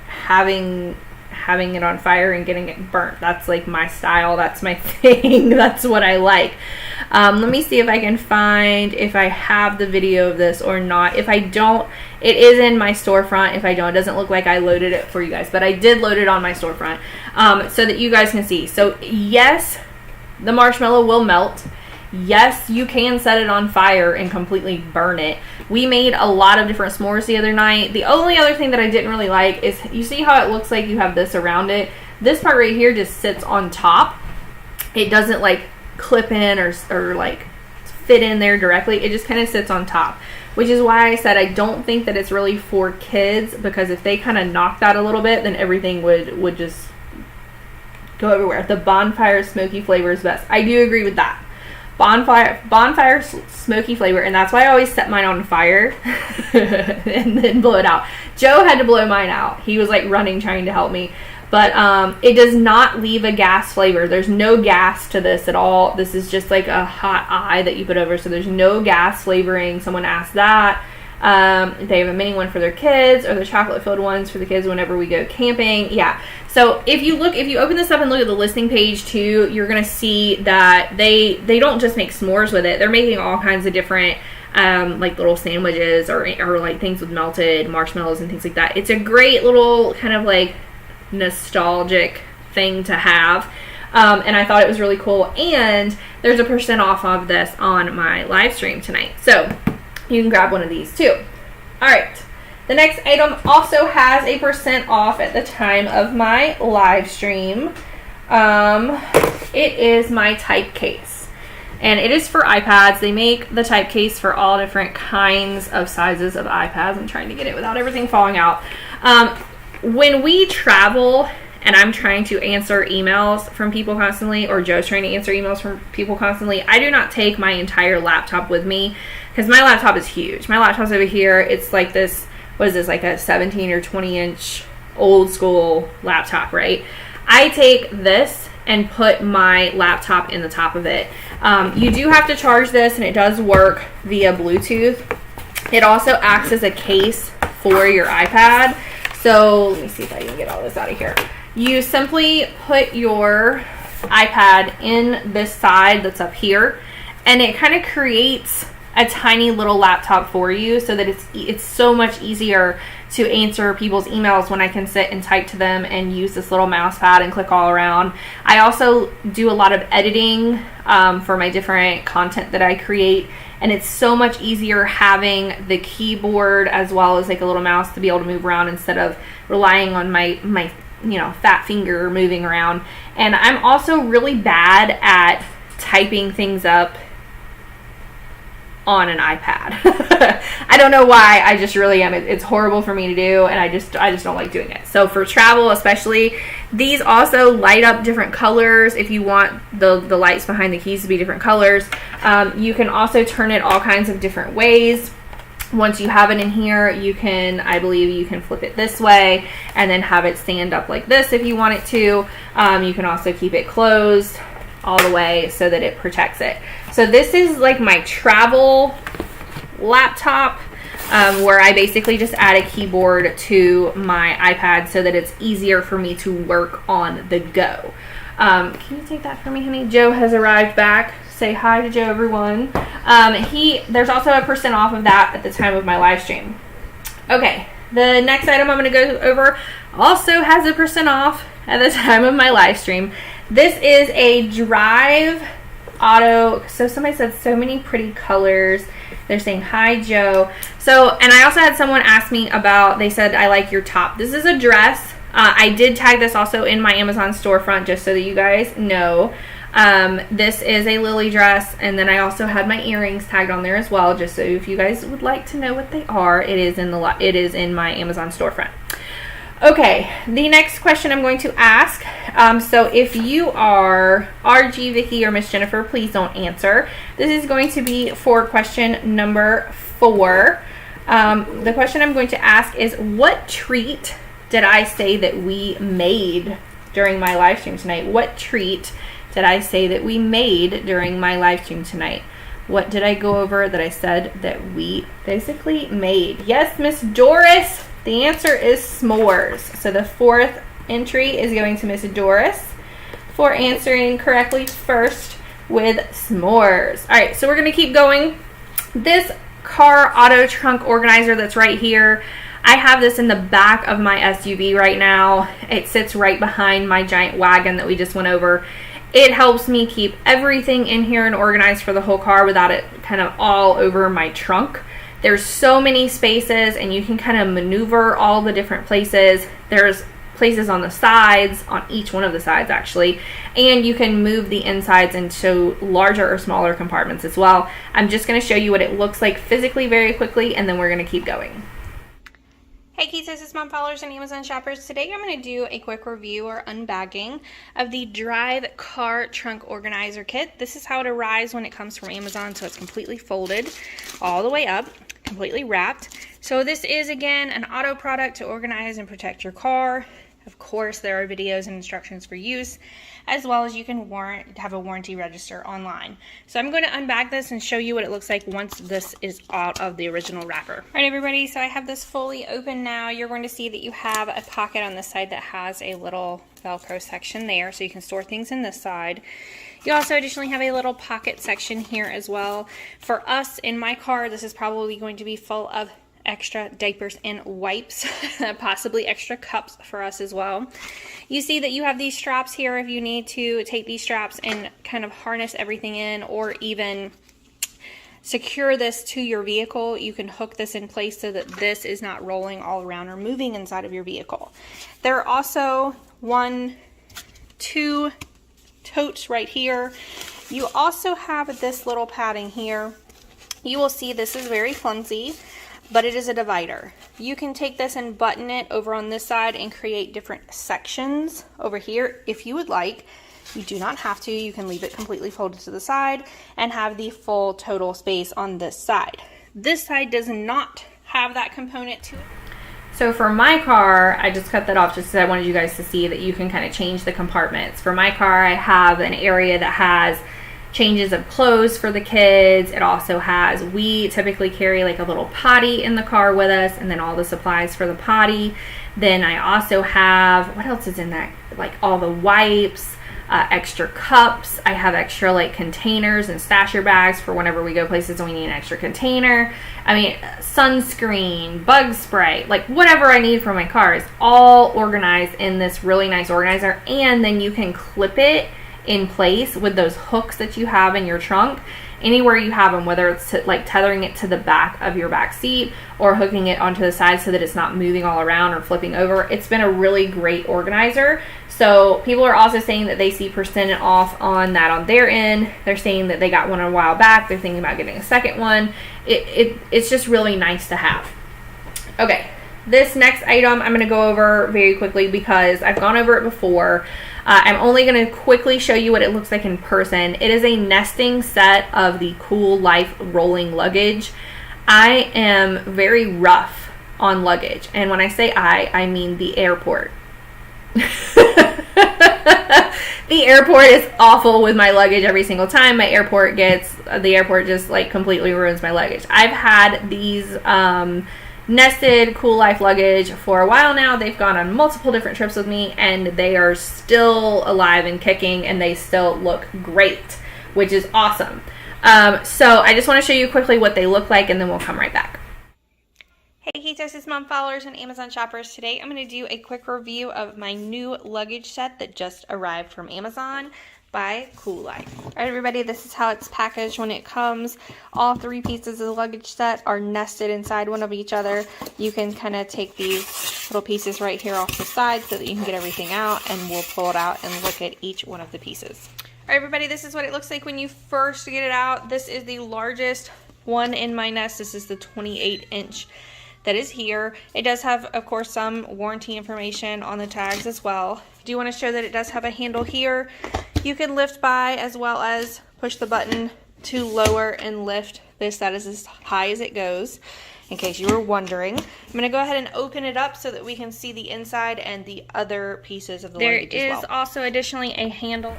having having it on fire and getting it burnt. That's like my style. That's my thing. That's what I like. Let me see if I can find if I have the video of this or not. If I don't, it is in my storefront. If I don't, it doesn't look like I loaded it for you guys, but I did load it on my storefront so that you guys can see. So yes, the marshmallow will melt. Yes, you can set it on fire and completely burn it. We made a lot of different s'mores the other night. The only other thing that I didn't really like is, you see how it looks like you have this around it? This part right here just sits on top. It doesn't like clip in or like fit in there directly. It just kind of sits on top, which is why I said I don't think that it's really for kids, because if they kind of knock that a little bit, then everything would just go everywhere. The bonfire smoky flavor is best. I do agree with that. Bonfire smoky flavor, and that's why I always set mine on fire and then blow it out. Joe had to blow mine out. He was like running trying to help me, but it does not leave a gas flavor. There's no gas to this at all. This is just like a hot eye that you put over, so there's no gas flavoring. Someone asked that. They have a mini one for their kids, or the chocolate filled ones for the kids whenever we go camping. Yeah. So if you open this up and look at the listing page too, you're going to see that they don't just make s'mores with it. They're making all kinds of different, like little sandwiches or like things with melted marshmallows and things like that. It's a great little kind of like nostalgic thing to have. And I thought it was really cool. And there's a % off of this on my live stream tonight. So you can grab one of these too. All right. The next item also has a % off at the time of my live stream. It is my type case. And it is for iPads. They make the type case for all different kinds of sizes of iPads. I'm trying to get it without everything falling out. When we travel and I'm trying to answer emails from people constantly, or Joe's trying to answer emails from people constantly, I do not take my entire laptop with me, because my laptop is huge. My laptop's over here. It's like this, what is this, like a 17 or 20 inch old school laptop, right? I take this and put my laptop in the top of it. You do have to charge this, and it does work via Bluetooth. It also acts as a case for your iPad. So let me see if I can get all this out of here. You simply put your iPad in this side that's up here, and it kind of creates a tiny little laptop for you, so that it's so much easier to answer people's emails when I can sit and type to them and use this little mouse pad and click all around. I also do a lot of editing for my different content that I create, and it's so much easier having the keyboard as well as like a little mouse to be able to move around instead of relying on my fat finger moving around. And I'm also really bad at typing things up on an iPad. I don't know why, I just really am. It's horrible for me to do, and I just don't like doing it. So for travel especially, these also light up different colors if you want the lights behind the keys to be different colors. You can also turn it all kinds of different ways. Once you have it in here, I believe you can flip it this way and then have it stand up like this if you want it to. You can also keep it closed all the way so that it protects it. So this is like my travel laptop, where I basically just add a keyboard to my iPad so that it's easier for me to work on the go. Can you take that for me, honey? Joe has arrived back. Say hi to Joe, everyone. There's also a % off of that at the time of my live stream. Okay, the next item I'm going to go over also has a % off at the time of my live stream. This is a Drive Auto. So somebody said so many pretty colors. They're saying hi, Joe. So, and I also had someone ask me about, they said, I like your top. This is a dress. I did tag this also in my Amazon storefront just so that you guys know. This is a Lily dress, and then I also had my earrings tagged on there as well, just so if you guys would like to know what they are, it is in my Amazon storefront. Okay, the next question I'm going to ask, so if you are RG, Vicky, or Miss Jennifer, please don't answer. This is going to be for question number 4. The question I'm going to ask is, what treat did I say that we made during my live stream tonight? What treat did I say that we made during my live stream tonight? What did I go over that I said that we basically made? Yes, Miss Doris, the answer is s'mores. So the 4th entry is going to Miss Doris for answering correctly first with s'mores. All right, so we're going to keep going. This car auto trunk organizer that's right here, I have this in the back of my SUV right now. It sits right behind my giant wagon that we just went over. It helps me keep everything in here and organized for the whole car without it kind of all over my trunk. There's so many spaces and you can kind of maneuver all the different places. There's places on the sides, on each one of the sides actually, and you can move the insides into larger or smaller compartments as well. I'm just going to show you what it looks like physically very quickly, and then we're going to keep going. Hey Ketos, Mom followers and Amazon shoppers. Today I'm going to do a quick review or unbagging of the Drive Car Trunk Organizer Kit. This is how it arrives when it comes from Amazon, so it's completely folded all the way up, completely wrapped. So this is, again, an auto product to organize and protect your car. Of course, there are videos and instructions for use, as well as you can have a warranty register online. So I'm going to unbag this and show you what it looks like once this is out of the original wrapper. All right, everybody, so I have this fully open now. You're going to see that you have a pocket on this side that has a little Velcro section there, so you can store things in this side. You also additionally have a little pocket section here as well. For us, in my car, this is probably going to be full of extra diapers and wipes, possibly extra cups for us as well. You see that you have these straps here if you need to take these straps and kind of harness everything in, or even secure this to your vehicle. You can hook this in place so that this is not rolling all around or moving inside of your vehicle. There are also 2 totes right here. You also have this little padding here. You will see this is very flimsy, but it is a divider. You can take this and button it over on this side and create different sections over here if you would like. You do not have to. You can leave it completely folded to the side and have the full total space on this side. This side does not have that component to it. So for my car, I just cut that off just because I wanted you guys to see that you can kind of change the compartments. For my car, I have an area that has changes of clothes for the kids. It also has, we typically carry like a little potty in the car with us, and then all the supplies for the potty. Then I also have, what else is in that? Like all the wipes, extra cups. I have extra like containers and stasher bags for whenever we go places and we need an extra container. I mean, sunscreen, bug spray, like whatever I need for my car is all organized in this really nice organizer. And then you can clip it in place with those hooks that you have in your trunk anywhere you have them, whether it's like tethering it to the back of your back seat or hooking it onto the side so that it's not moving all around or flipping over. It's been a really great organizer. So people are also saying that they see % off on that on their end. They're saying that they got one a while back. They're thinking about getting a second one. It's just really nice to have. Okay, this next item I'm going to go over very quickly because I've gone over it before. I'm only going to quickly show you what it looks like in person. It is a nesting set of the Cool Life rolling luggage. I am very rough on luggage, and when I say I mean the airport. The airport is awful with my luggage every single time. The airport just like completely ruins my luggage. I've had these nested Cool Life luggage for a while now. They've gone on multiple different trips with me, and they are still alive and kicking, and they still look great, which is awesome. So I just want to show you quickly what they look like, and then we'll come right back. Hey Ketosis Mom followers and Amazon shoppers. Today I'm going to do a quick review of my new luggage set that just arrived from Amazon by Cool Life. Alright everybody, this is how it's packaged when it comes. All 3 pieces of the luggage set are nested inside one of each other. You can kind of take these little pieces right here off the side so that you can get everything out, and we'll pull it out and look at each one of the pieces. Alright everybody, this is what it looks like when you first get it out. This is the largest one in my nest. This is the 28-inch. That is here. It does have, of course, some warranty information on the tags as well. I do want to show that it does have a handle here. You can lift by as well as push the button to lower and lift this. That is as high as it goes, in case you were wondering. I'm going to go ahead and open it up so that we can see the inside and the other pieces of the luggage as well. There is also additionally a handle.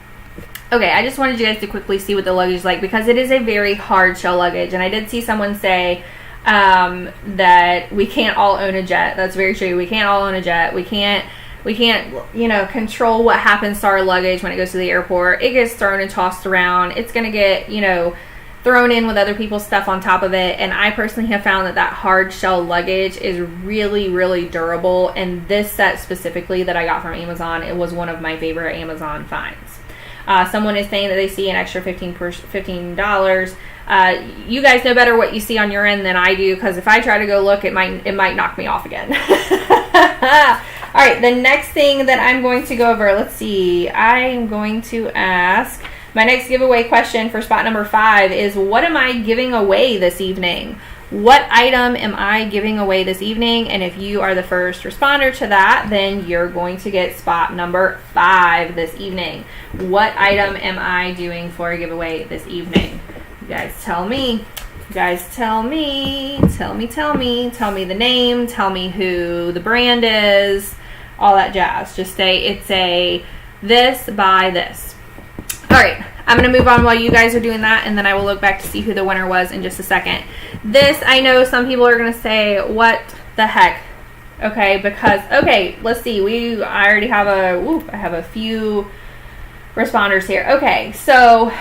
Okay, I just wanted you guys to quickly see what the luggage is like because it is a very hard shell luggage, and I did see someone say that we can't all own a jet. That's very true. We can't all own a jet. We can't We can't, you know, control what happens to our luggage when it goes to the airport. It gets thrown and tossed around. It's going to get, you know, thrown in with other people's stuff on top of it. And I personally have found that hard shell luggage is really, really durable. And this set specifically that I got from Amazon, it was one of my favorite Amazon finds. Someone is saying that they see an extra $15. You guys know better what you see on your end than I do, because if I try to go look, it might knock me off again. All right, the next thing that I'm going to go over, let's see. I'm going to ask, my next giveaway question for spot number 5 is, what am I giving away this evening? What item am I giving away this evening? And if you are the first responder to that, then you're going to get spot number 5 this evening. What item am I doing for a giveaway this evening? You guys tell me. You guys tell me. Tell me the name. Tell me who the brand is. All that jazz. Just say it's a this by this. All right. I'm going to move on while you guys are doing that, and then I will look back to see who the winner was in just a second. This, I know some people are going to say, what the heck? Okay, because, okay, let's see. I already have I have a few responders here. Okay, so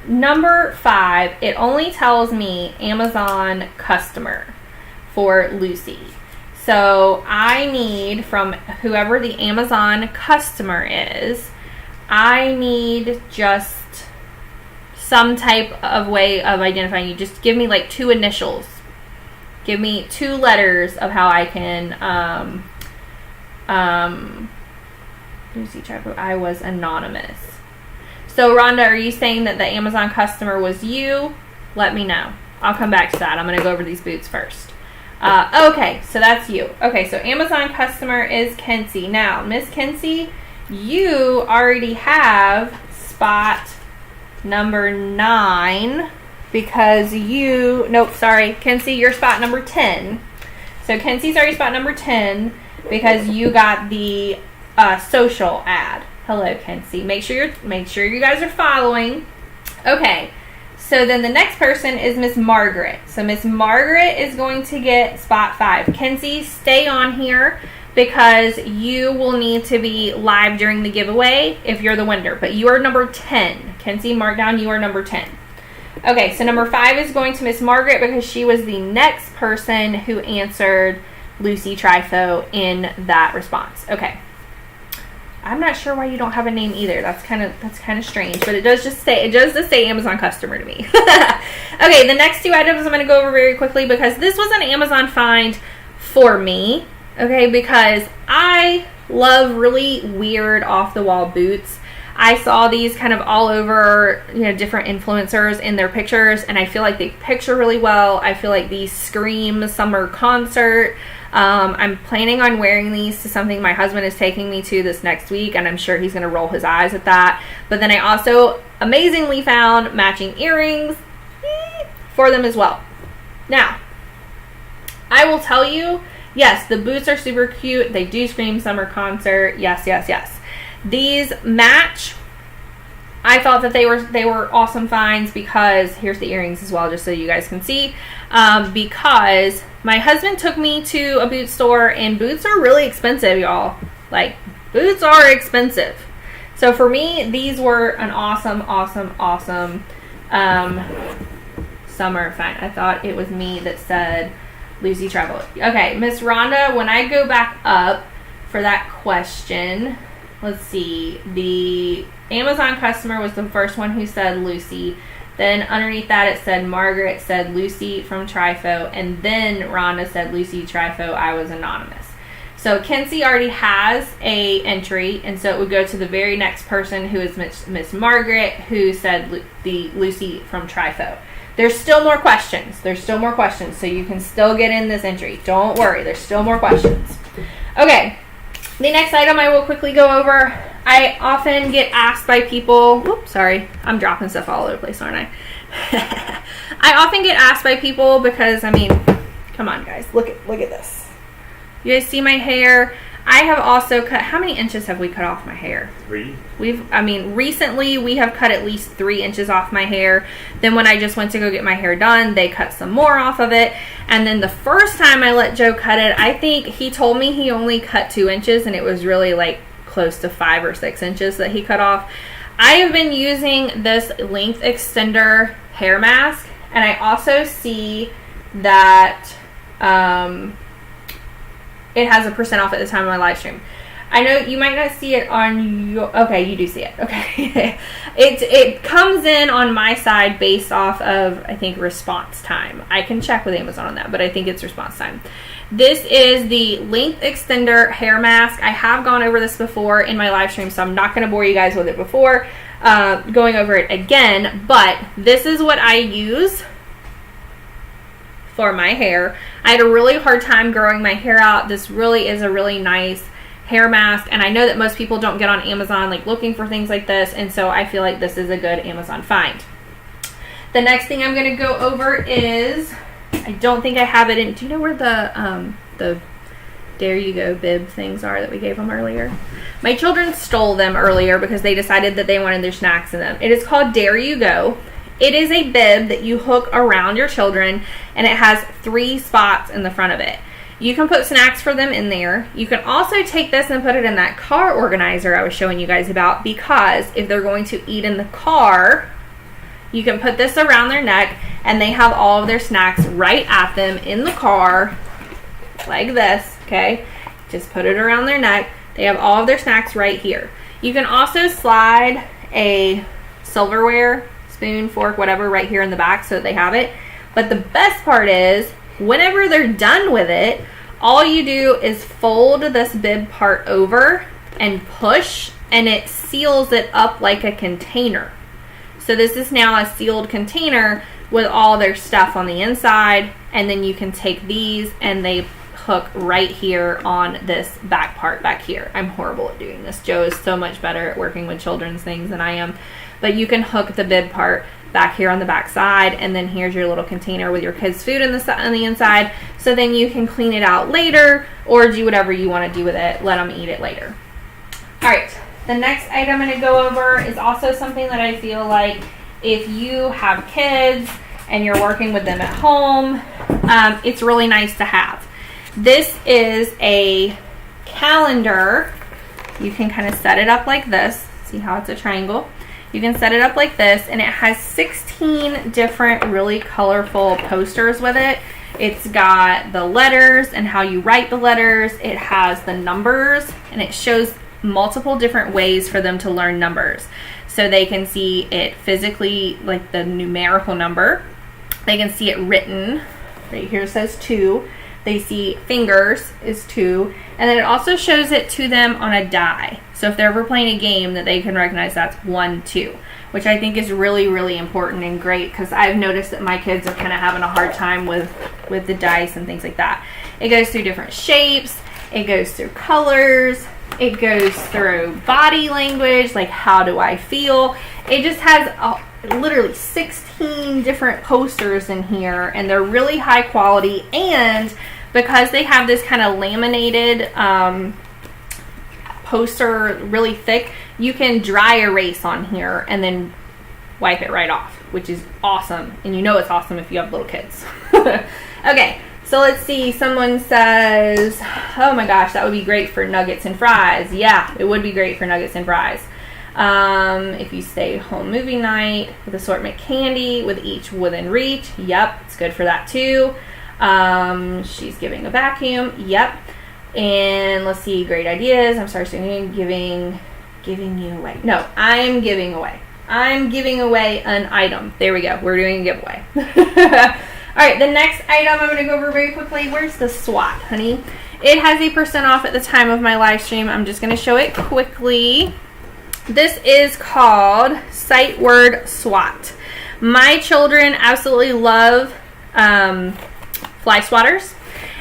number 5, it only tells me Amazon customer for Lucy. So I need, from whoever the Amazon customer is, I need just some type of way of identifying you. Just give me like 2 initials. Give me 2 letters of how I can, Lucy Trappo, I was anonymous. So Rhonda, are you saying that the Amazon customer was you? Let me know. I'll come back to that. I'm going to go over these boots first. Okay, so that's you. Okay, so Amazon customer is Kenzie. Now, Miss Kenzie, you already have spot number 9 because Kenzie, you're spot number 10. So Kenzie's already spot number 10 because you got the social ad. Hello, Kenzie. Make sure you guys are following. Okay. So then the next person is Miss Margaret. So Miss Margaret is going to get spot 5. Kenzie, stay on here because you will need to be live during the giveaway if you're the winner. But you are number 10. Kenzie, mark down you are number 10. Okay, so number 5 is going to Miss Margaret because she was the next person who answered Lucy Trifo in that response. Okay. I'm not sure why you don't have a name either. That's kind of strange, but it does just say Amazon customer to me. Okay, the next 2 items I'm going to go over very quickly because this was an Amazon find for me. Okay, because I love really weird off-the-wall boots. I saw these kind of all over, different influencers in their pictures, and I feel like they picture really well. I feel like these scream summer concert. I'm planning on wearing these to something my husband is taking me to this next week, and I'm sure he's going to roll his eyes at that. But then I also amazingly found matching earrings for them as well. Now, I will tell you, yes, the boots are super cute. They do scream summer concert. Yes, yes, yes. These match. I thought that they were awesome finds because here's the earrings as well, just so you guys can see. Because my husband took me to a boot store, and boots are really expensive, y'all. Like, boots are expensive. So for me, these were an awesome summer find. I thought it was me that said Lucy Travel. Okay, Miss Rhonda, when I go back up for that question, let's see, the Amazon customer was the first one who said Lucy. Then underneath that it said Margaret said Lucy from Trifo, and then Rhonda said Lucy Trifo, I was anonymous. So Kenzie already has a entry, and so it would go to the very next person, who is Miss Margaret, who said the Lucy from Trifo. There's still more questions. So you can still get in this entry. Don't worry, there's still more questions. Okay. The next item I will quickly go over. I often get asked by people, whoops, sorry, I'm dropping stuff all over the place, aren't I? I often get asked by people because, come on guys, look at this. You guys see my hair? I have also cut, how many inches have we cut off my hair? 3. Recently we have cut at least 3 inches off my hair. Then when I just went to go get my hair done, they cut some more off of it. And then the first time I let Joe cut it, I think he told me he only cut 2 inches, and it was really like close to 5 or 6 inches that he cut off. I have been using this length extender hair mask, and I also see that it has a % off at the time of my live stream. I know you might not see it on your, okay, you do see it. Okay. It comes in on my side based off of, I think, response time. I can check with Amazon on that, but I think it's response time. This is the length extender hair mask. I have gone over this before in my live stream, so I'm not going to bore you guys with it before going over it again, but this is what I use for my hair. I had a really hard time growing my hair out. This really is a really nice hair mask, and I know that most people don't get on Amazon like looking for things like this, and so I feel like this is a good Amazon find. The next thing I'm going to go over is, I don't think I have it in, do you know where the There You Go bib things are that we gave them earlier? My children stole them earlier because they decided that they wanted their snacks in them. It is called Dare You Go. It is a bib that you hook around your children, and it has 3 spots in the front of it. You can put snacks for them in there. You can also take this and put it in that car organizer I was showing you guys about, because if they're going to eat in the car, you can put this around their neck, and they have all of their snacks right at them in the car, like this, okay? Just put it around their neck. They have all of their snacks right here. You can also slide a silverware, spoon, fork, whatever, right here in the back so that they have it. But the best part is, whenever they're done with it, all you do is fold this bib part over and push, and it seals it up like a container. So this is now a sealed container with all their stuff on the inside, and then you can take these and they hook right here on this back part back here. I'm horrible at doing this. Joe is so much better at working with children's things than I am. But you can hook the bib part back here on the back side, and then here's your little container with your kids' food on the inside, so then you can clean it out later or do whatever you want to do with it. Let them eat it later. All right, the next item I'm going to go over is also something that I feel like if you have kids and you're working with them at home, it's really nice to have. This is a calendar. You can kind of set it up like this. See how it's a triangle? You can set it up like this, and it has 16 different really colorful posters with it. It's got the letters and how you write the letters. It has the numbers, and it shows multiple different ways for them to learn numbers. So they can see it physically, like the numerical number. They can see it written. Right here it says 2. They see fingers is 2. And then it also shows it to them on a die. So if they're ever playing a game, that they can recognize that's 1, 2, which I think is really, really important and great, because I've noticed that my kids are kind of having a hard time with the dice and things like that. It goes through different shapes. It goes through colors. It goes through body language, like how do I feel. It just has literally 16 different posters in here, and they're really high quality, and because they have this kind of laminated poster, really thick, you can dry erase on here and then wipe it right off, which is awesome. And you know it's awesome if you have little kids. Okay, so let's see. Someone says, oh my gosh, that would be great for nuggets and fries. Yeah, it would be great for nuggets and fries. If you stay home movie night with assortment candy with each within reach. Yep, it's good for that too. She's giving a vacuum. Yep. And let's see, great ideas. I'm sorry, giving you away. No, I'm giving away. I'm giving away an item. There we go. We're doing a giveaway. All right, the next item I'm going to go over very quickly. Where's the SWAT, honey? It has a % off at the time of my live stream. I'm just going to show it quickly. This is called Sight Word SWAT. My children absolutely love fly swatters.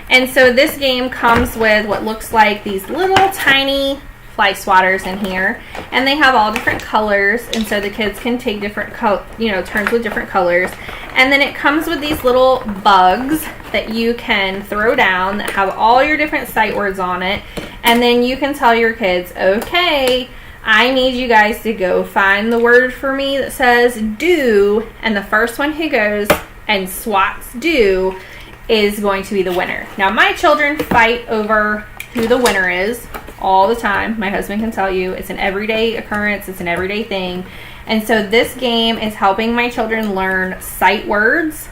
And so this game comes with what looks like these little tiny fly swatters in here, and they have all different colors, and so the kids can take different turns with different colors. And then it comes with these little bugs that you can throw down that have all your different sight words on it, and then you can tell your kids, okay, I need you guys to go find the word for me that says do, and the first one who goes and swats do is going to be the winner. Now, my children fight over who the winner is all the time. My husband can tell you it's an everyday occurrence, it's an everyday thing. And so this game is helping my children learn sight words,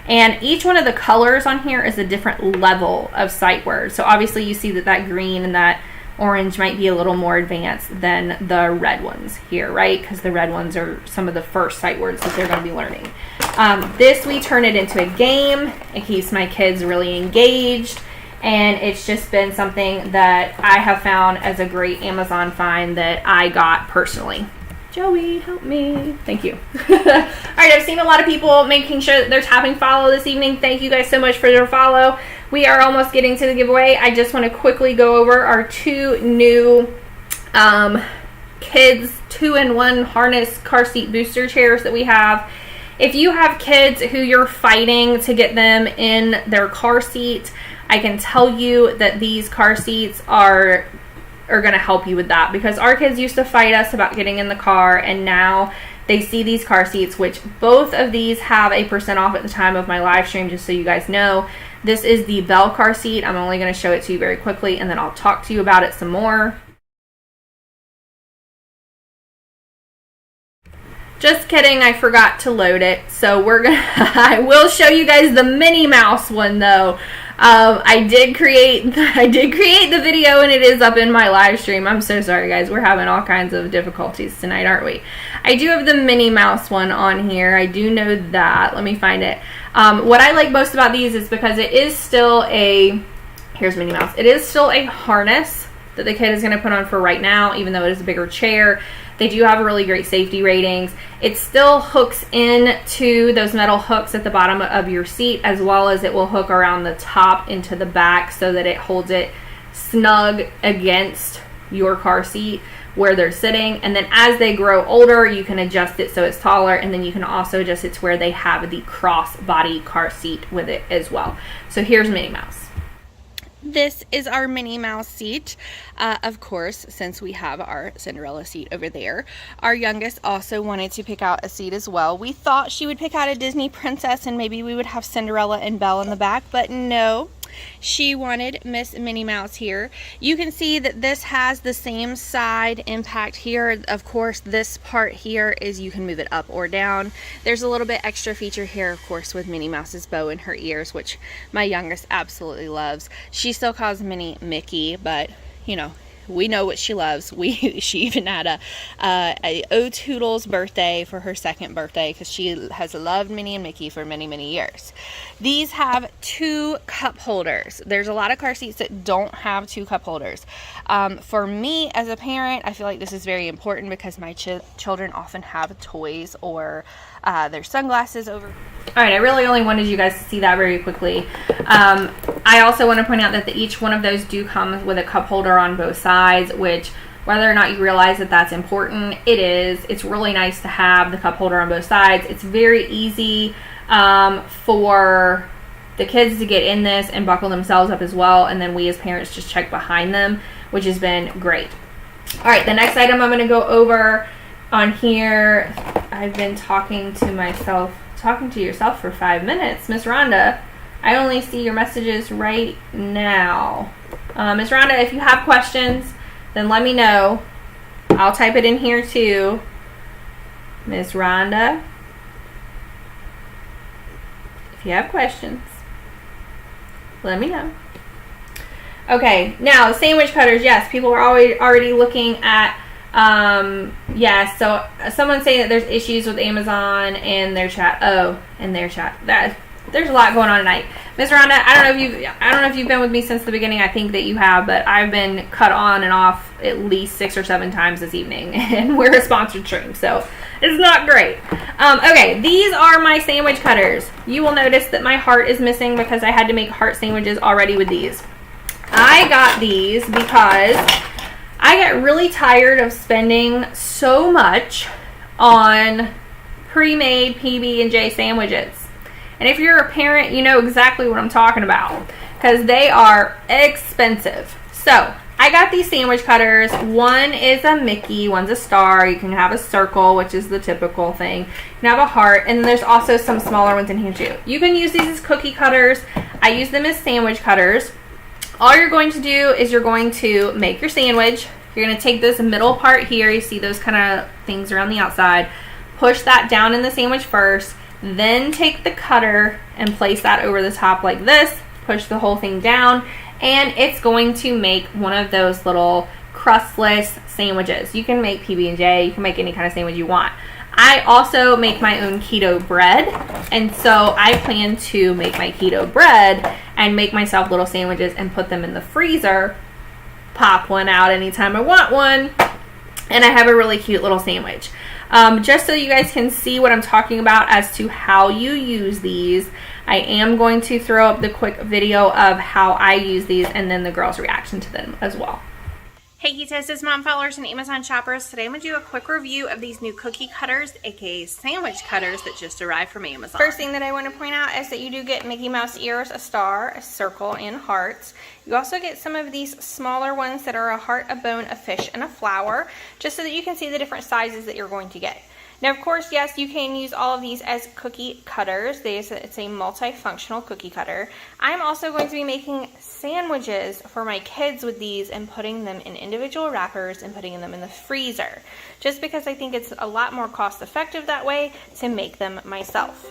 and each one of the colors on here is a different level of sight words. So obviously you see that green and that orange might be a little more advanced than the red ones here, right? Because the red ones are some of the first sight words that they're going to be learning. This, we turn it into a game. It keeps my kids really engaged, and it's just been something that I have found as a great Amazon find that I got personally. Joey, help me. Thank you. All right, I've seen a lot of people making sure that they're tapping follow this evening. Thank you guys so much for your follow. We are almost getting to the giveaway. I just want to quickly go over our 2 new kids 2-in-1 harness car seat booster chairs that we have. If you have kids who you're fighting to get them in their car seat, I can tell you that these car seats are going to help you with that, because our kids used to fight us about getting in the car, and now they see these car seats, which both of these have a % off at the time of my live stream, just so you guys know. This is the Bell car seat. I'm only going to show it to you very quickly, and then I'll talk to you about it some more. Just kidding, I forgot to load it. So I will show you guys the Minnie Mouse one though. I did create the video, and it is up in my live stream. I'm so sorry guys, we're having all kinds of difficulties tonight, aren't we? I do have the Minnie Mouse one on here. I do know that. Let me find it. What I like most about these is because it is still here's Minnie Mouse. It is still a harness that the kid is going to put on for right now, even though it is a bigger chair. They do have really great safety ratings. It still hooks into those metal hooks at the bottom of your seat, as well as it will hook around the top into the back so that it holds it snug against your car seat where they're sitting. And then as they grow older, you can adjust it so it's taller, and then you can also adjust it to where they have the cross-body car seat with it as well. So here's Minnie Mouse. This is our Minnie Mouse seat. Of course, since we have our Cinderella seat over there, our youngest also wanted to pick out a seat as well. We thought she would pick out a Disney princess and maybe we would have Cinderella and Belle in the back, but no. She wanted Miss Minnie Mouse here. You can see that this has the same side impact here. Of course, this part here is you can move it up or down. There's a little bit extra feature here, of course, with Minnie Mouse's bow in her ears, which my youngest absolutely loves. She still calls Minnie Mickey, but you know, we know what she loves. She even had a O'Toodle's birthday for her 2nd birthday, because she has loved Minnie and Mickey for many, many years. These have 2 cup holders. There's a lot of car seats that don't have 2 cup holders. For me as a parent, I feel like this is very important because my children often have toys or their sunglasses over. All right, I really only wanted you guys to see that very quickly. I also want to point out that each one of those do come with a cup holder on both sides, which, whether or not you realize that that's important, it is. It's really nice to have the cup holder on both sides. It's very easy for the kids to get in this and buckle themselves up as well, and then we as parents just check behind them, which has been great. All right, the next item I'm going to go over on here, I've been talking to yourself for 5 minutes. Miss Rhonda, I only see your messages right now. Miss Rhonda, if you have questions, then let me know. I'll type it in here too. Miss Rhonda, if you have questions, let me know. Okay, now sandwich cutters. Yes, people are already looking at. Yes, so someone's saying that there's issues with Amazon and their chat. Oh, and their chat. There's a lot going on tonight. Miss Rhonda, I don't know if you've been with me since the beginning. I think that you have, but I've been cut on and off at least 6 or 7 times this evening, and we're a sponsored stream, so it's not great. Okay, these are my sandwich cutters. You will notice that my heart is missing because I had to make heart sandwiches already with these. I got these because I get really tired of spending so much on pre-made PB&J sandwiches. And if you're a parent, you know exactly what I'm talking about, because they are expensive. So I got these sandwich cutters. One is a Mickey, one's a star. You can have a circle, which is the typical thing. You can have a heart, and then there's also some smaller ones in here too. You can use these as cookie cutters. I use them as sandwich cutters. All you're going to do is you're going to make your sandwich. You're going to take this middle part here. You see those kind of things around the outside. Push that down in the sandwich first. Then take the cutter and place that over the top like this. Push the whole thing down. And it's going to make one of those little crustless sandwiches. You can make PB&J. You can make any kind of sandwich you want. I also make my own keto bread, and so I plan to make my keto bread and make myself little sandwiches and put them in the freezer, pop one out anytime I want one, and I have a really cute little sandwich. Just so you guys can see what I'm talking about as to how you use these, I am going to throw up the quick video of how I use these and then the girls' reaction to them as well. Hey Ketosis mom followers and Amazon shoppers, today I'm going to do a quick review of these new cookie cutters, aka sandwich cutters that just arrived from Amazon. First thing that I want to point out is that you do get Mickey Mouse ears, a star, a circle, and hearts. You also get some of these smaller ones that are a heart, a bone, a fish, and a flower, just so that you can see the different sizes that you're going to get. Now, of course, yes, you can use all of these as cookie cutters. It's a multifunctional cookie cutter. I'm also going to be making sandwiches for my kids with these and putting them in individual wrappers and putting them in the freezer, just because I think it's a lot more cost effective that way to make them myself.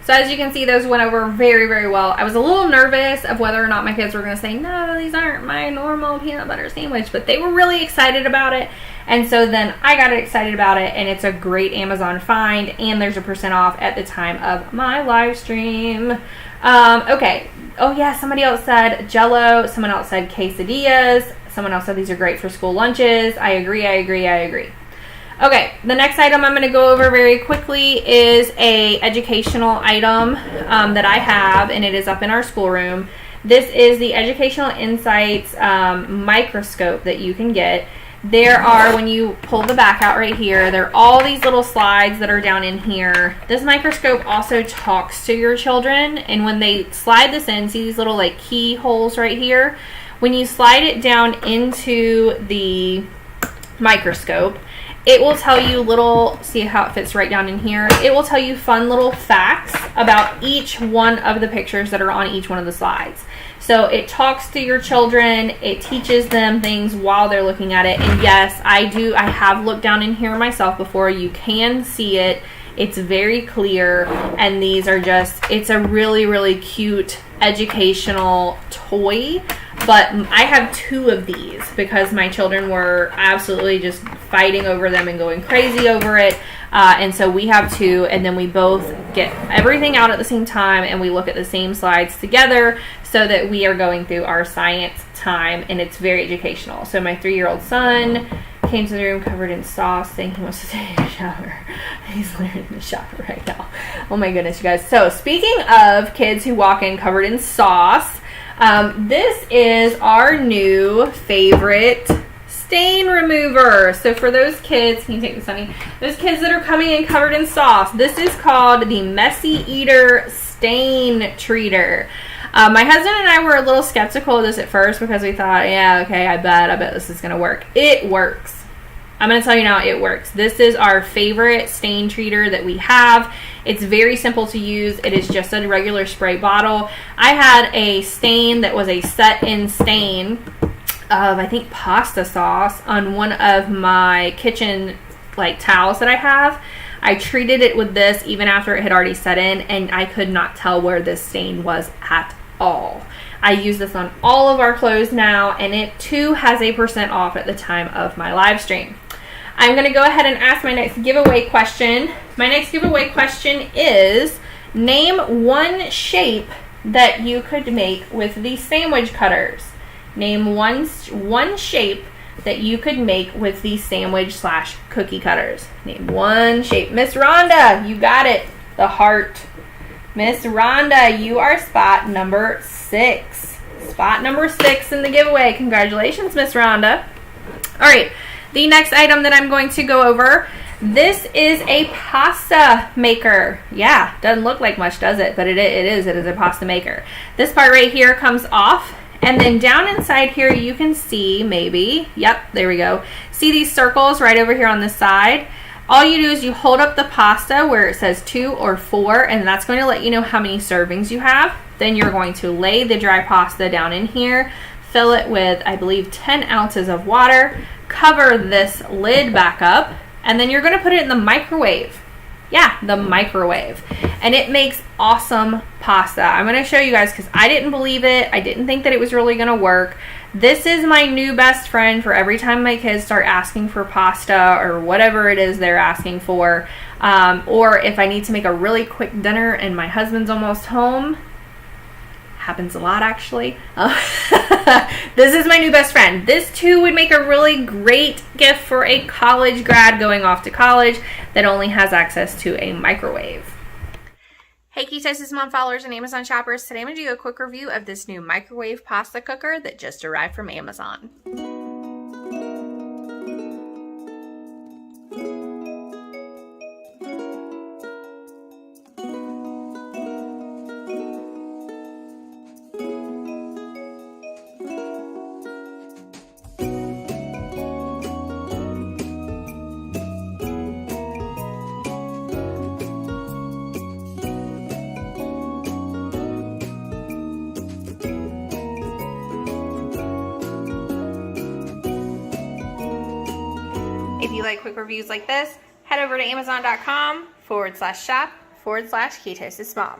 So as you can see, those went over very, very well. I was a little nervous of whether or not my kids were going to say, no, these aren't my normal peanut butter sandwich, but they were really excited about it. And so then I got excited about it, and it's a great Amazon find, and there's a % off at the time of my live stream. Okay. Oh yeah, somebody else said Jell-O. Someone else said quesadillas. Someone else said these are great for school lunches. I agree. Okay, the next item I'm going to go over very quickly is a educational item that I have, and it is up in our schoolroom. This is the Educational Insights microscope that you can get. There are, when you pull the back out right here, there are all these little slides that are down in here. This microscope also talks to your children, and when they slide this in, see these little like keyholes right here? When you slide it down into the microscope, it will tell you little, see how it fits right down in here? It will tell you fun little facts about each one of the pictures that are on each one of the slides. So it talks to your children, it teaches them things while they're looking at it. And yes, I have looked down in here myself before. You can see it. It's very clear, and these are just, it's a really, really cute educational toy. But I have 2 of these because my children were absolutely just fighting over them and going crazy over it. And so we have 2, and then we both get everything out at the same time, and we look at the same slides together so that we are going through our science time, and it's very educational. So my 3-year-old son came to the room covered in sauce saying he wants to take a shower. He's literally in the shower right now. Oh my goodness, you guys. So speaking of kids who walk in covered in sauce, this is our new favorite stain remover. So for those kids, can you take this, honey? Those kids that are coming in covered in sauce, this is called the Messy Eater Stain Treater. My husband and I were a little skeptical of this at first because we thought, yeah, okay, I bet this is going to work. It works. I'm going to tell you now, it works. This is our favorite stain treater that we have. It's very simple to use. It is just a regular spray bottle. I had a stain that was a set-in stain of, I think, pasta sauce on one of my kitchen towels that I have. I treated it with this even after it had already set in, and I could not tell where this stain was at all. I use this on all of our clothes now, and it too has a % off at the time of my live stream. I'm going to go ahead and ask my next giveaway question. My next giveaway question is, name one shape that you could make with these sandwich cutters. Name one shape that you could make with these sandwich / cookie cutters. Name one shape. Miss Rhonda, you got it. The heart. Miss Rhonda, you are spot number 6. Spot number 6 in the giveaway. Congratulations, Miss Rhonda. All right. The next item that I'm going to go over, this is a pasta maker. Yeah, doesn't look like much, does it? But it is a pasta maker. This part right here comes off, and then down inside here you can see maybe, yep, there we go. See these circles right over here on the side? All you do is you hold up the pasta where it says 2 or 4, and that's going to let you know how many servings you have. Then you're going to lay the dry pasta down in here, fill it with, I believe, 10 ounces of water, cover this lid back up, and then you're going to put it in the microwave. Yeah, the microwave. And it makes awesome pasta. I'm going to show you guys because I didn't believe it. I didn't think that it was really going to work. This is my new best friend for every time my kids start asking for pasta or whatever it is they're asking for. Or if I need to make a really quick dinner and my husband's almost home. Happens a lot, actually. This is my new best friend. This too would make a really great gift for a college grad going off to college that only has access to a microwave. Hey Ketosis Mom followers and Amazon shoppers, today I'm going to do a quick review of this new microwave pasta cooker that just arrived from Amazon. If you like quick reviews like this, head over to amazon.com/shop/KetosisMom.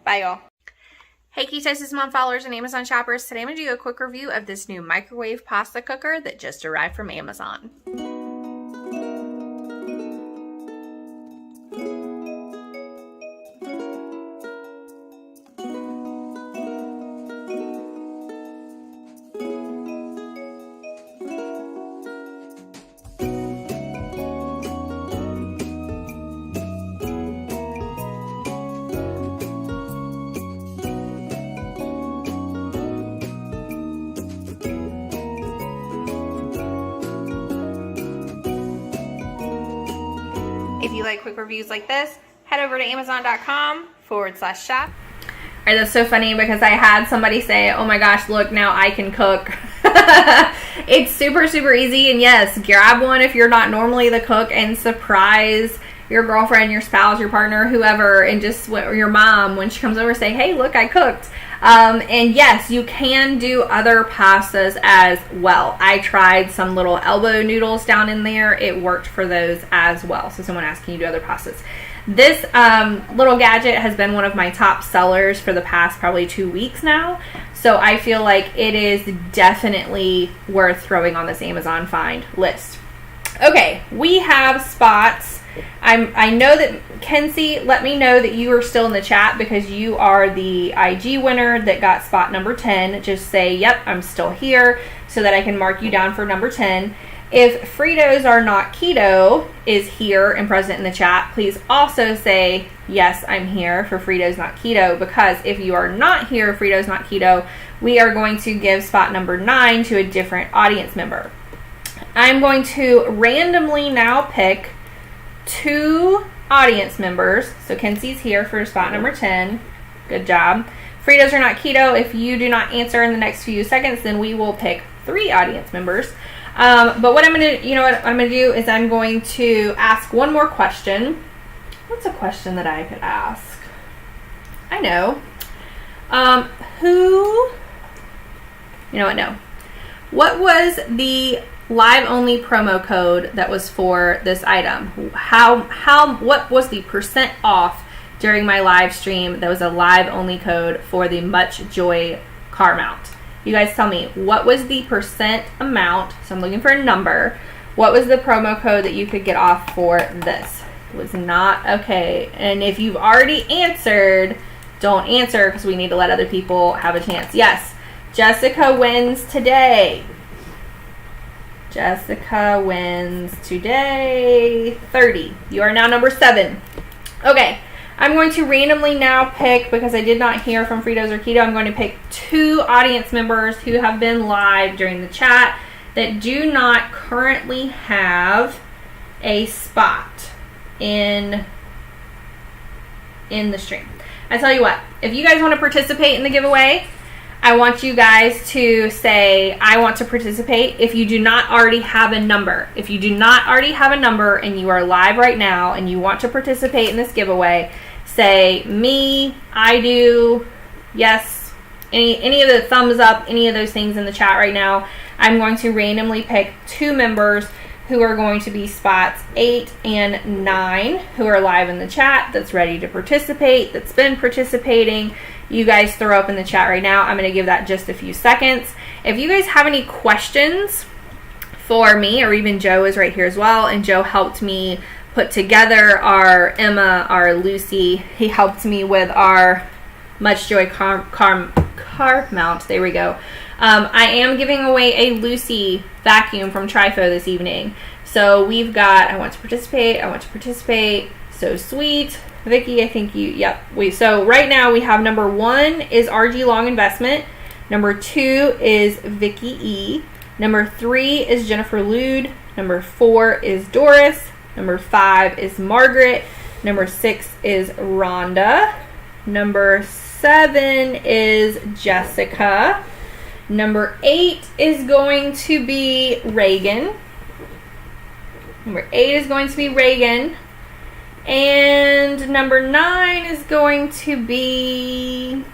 Bye, y'all. Hey Ketosis Mom followers and Amazon shoppers, today I'm going to do a quick review of this new microwave pasta cooker that just arrived from Amazon. If you like quick reviews like this, head over to amazon.com/shop. All right, that's so funny because I had somebody say, oh my gosh, look, now I can cook. It's super, super easy. And yes, grab one if you're not normally the cook and surprise your girlfriend, your spouse, your partner, whoever, and just your mom when she comes over, say, hey, look, I cooked. And yes, you can do other pastas as well. I tried some little elbow noodles down in there. It worked for those as well. So someone asked, can you do other pastas? This little gadget has been one of my top sellers for the past probably 2 weeks now. So I feel like it is definitely worth throwing on this Amazon find list. Okay, we have spots. I know that Kenzie let me know that you are still in the chat because you are the IG winner that got spot number 10. Just say, yep, I'm still here so that I can mark you down for number 10. If Fritos Are Not Keto is here and present in the chat, please also say, yes, I'm here for Fritos Not Keto, because if you are not here, Fritos Not Keto, we are going to give spot number 9 to a different audience member. I'm going to randomly now pick 2 audience members. So Kenzie's here for spot number 10. Good job. Fritos Are Not Keto, if you do not answer in the next few seconds, then we will pick 3 audience members. But what I'm going to, what I'm going to do is I'm going to ask one more question. What's a question that I could ask? I know. No. What was the live only promo code that was for this item? What was the % off during my live stream that was a live only code for the Much Joy car mount. You guys tell me, what was the percent amount? So I'm looking for a number. What was the promo code that you could get off for this? It was not okay. And if you've already answered, don't answer because we need to let other people have a chance. Yes, Jessica wins today. Jessica wins today. 30. You are now number 7. Okay, I'm going to randomly now pick, because I did not hear from Fritos or Keto, I'm going to pick 2 audience members who have been live during the chat that do not currently have a spot in the stream. I tell you what, if you guys want to participate in the giveaway, I want you guys to say, I want to participate. If you do not already have a number, if you do not already have a number and you are live right now and you want to participate in this giveaway, say me, I do, yes, any of the thumbs up, any of those things in the chat right now. I'm going to randomly pick 2 members who are going to be spots 8 and 9 who are live in the chat, that's ready to participate, that's been participating. You guys throw up in the chat right now. I'm going to give that just a few seconds. If you guys have any questions for me, or even Joe is right here as well, and Joe helped me put together our Emma, our Lucy. He helped me with our Much Joy car mount. There we go. I am giving away a Lucy vacuum from Trifo this evening. So we've got, I want to participate. So sweet. Vicky, I think you, yep. So right now we have number 1 is RG Long Investment. Number 2 is Vicky E. Number 3 is Jennifer Lude. Number 4 is Doris. Number 5 is Margaret. Number 6 is Rhonda. Number 7 is Jessica. Number 8 is going to be Reagan. Number 8 is going to be Reagan. And number 9 is going to be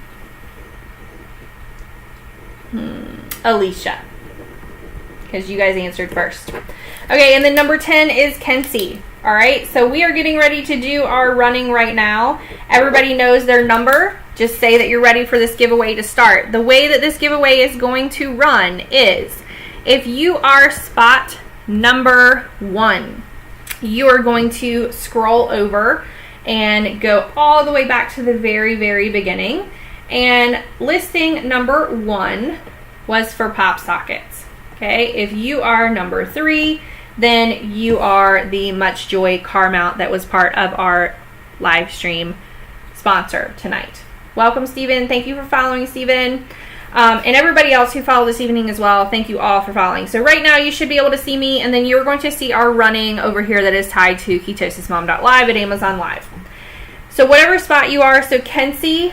Alicia, because you guys answered first. Okay, and then number 10 is Kenzie. All right, so we are getting ready to do our running right now. Everybody knows their number. Just say that you're ready for this giveaway to start. The way that this giveaway is going to run is, if you are spot number 1, you are going to scroll over and go all the way back to the very, very beginning. And listing number 1 was for pop sockets. Okay, if you are number 3, then you are the Much Joy car mount that was part of our live stream sponsor tonight. Welcome, Steven. Thank you for following, Steven. And everybody else who followed this evening as well, thank you all for following. So right now you should be able to see me, and then you're going to see our running over here that is tied to ketosismom.live at Amazon Live. So whatever spot you are, so Kenzie,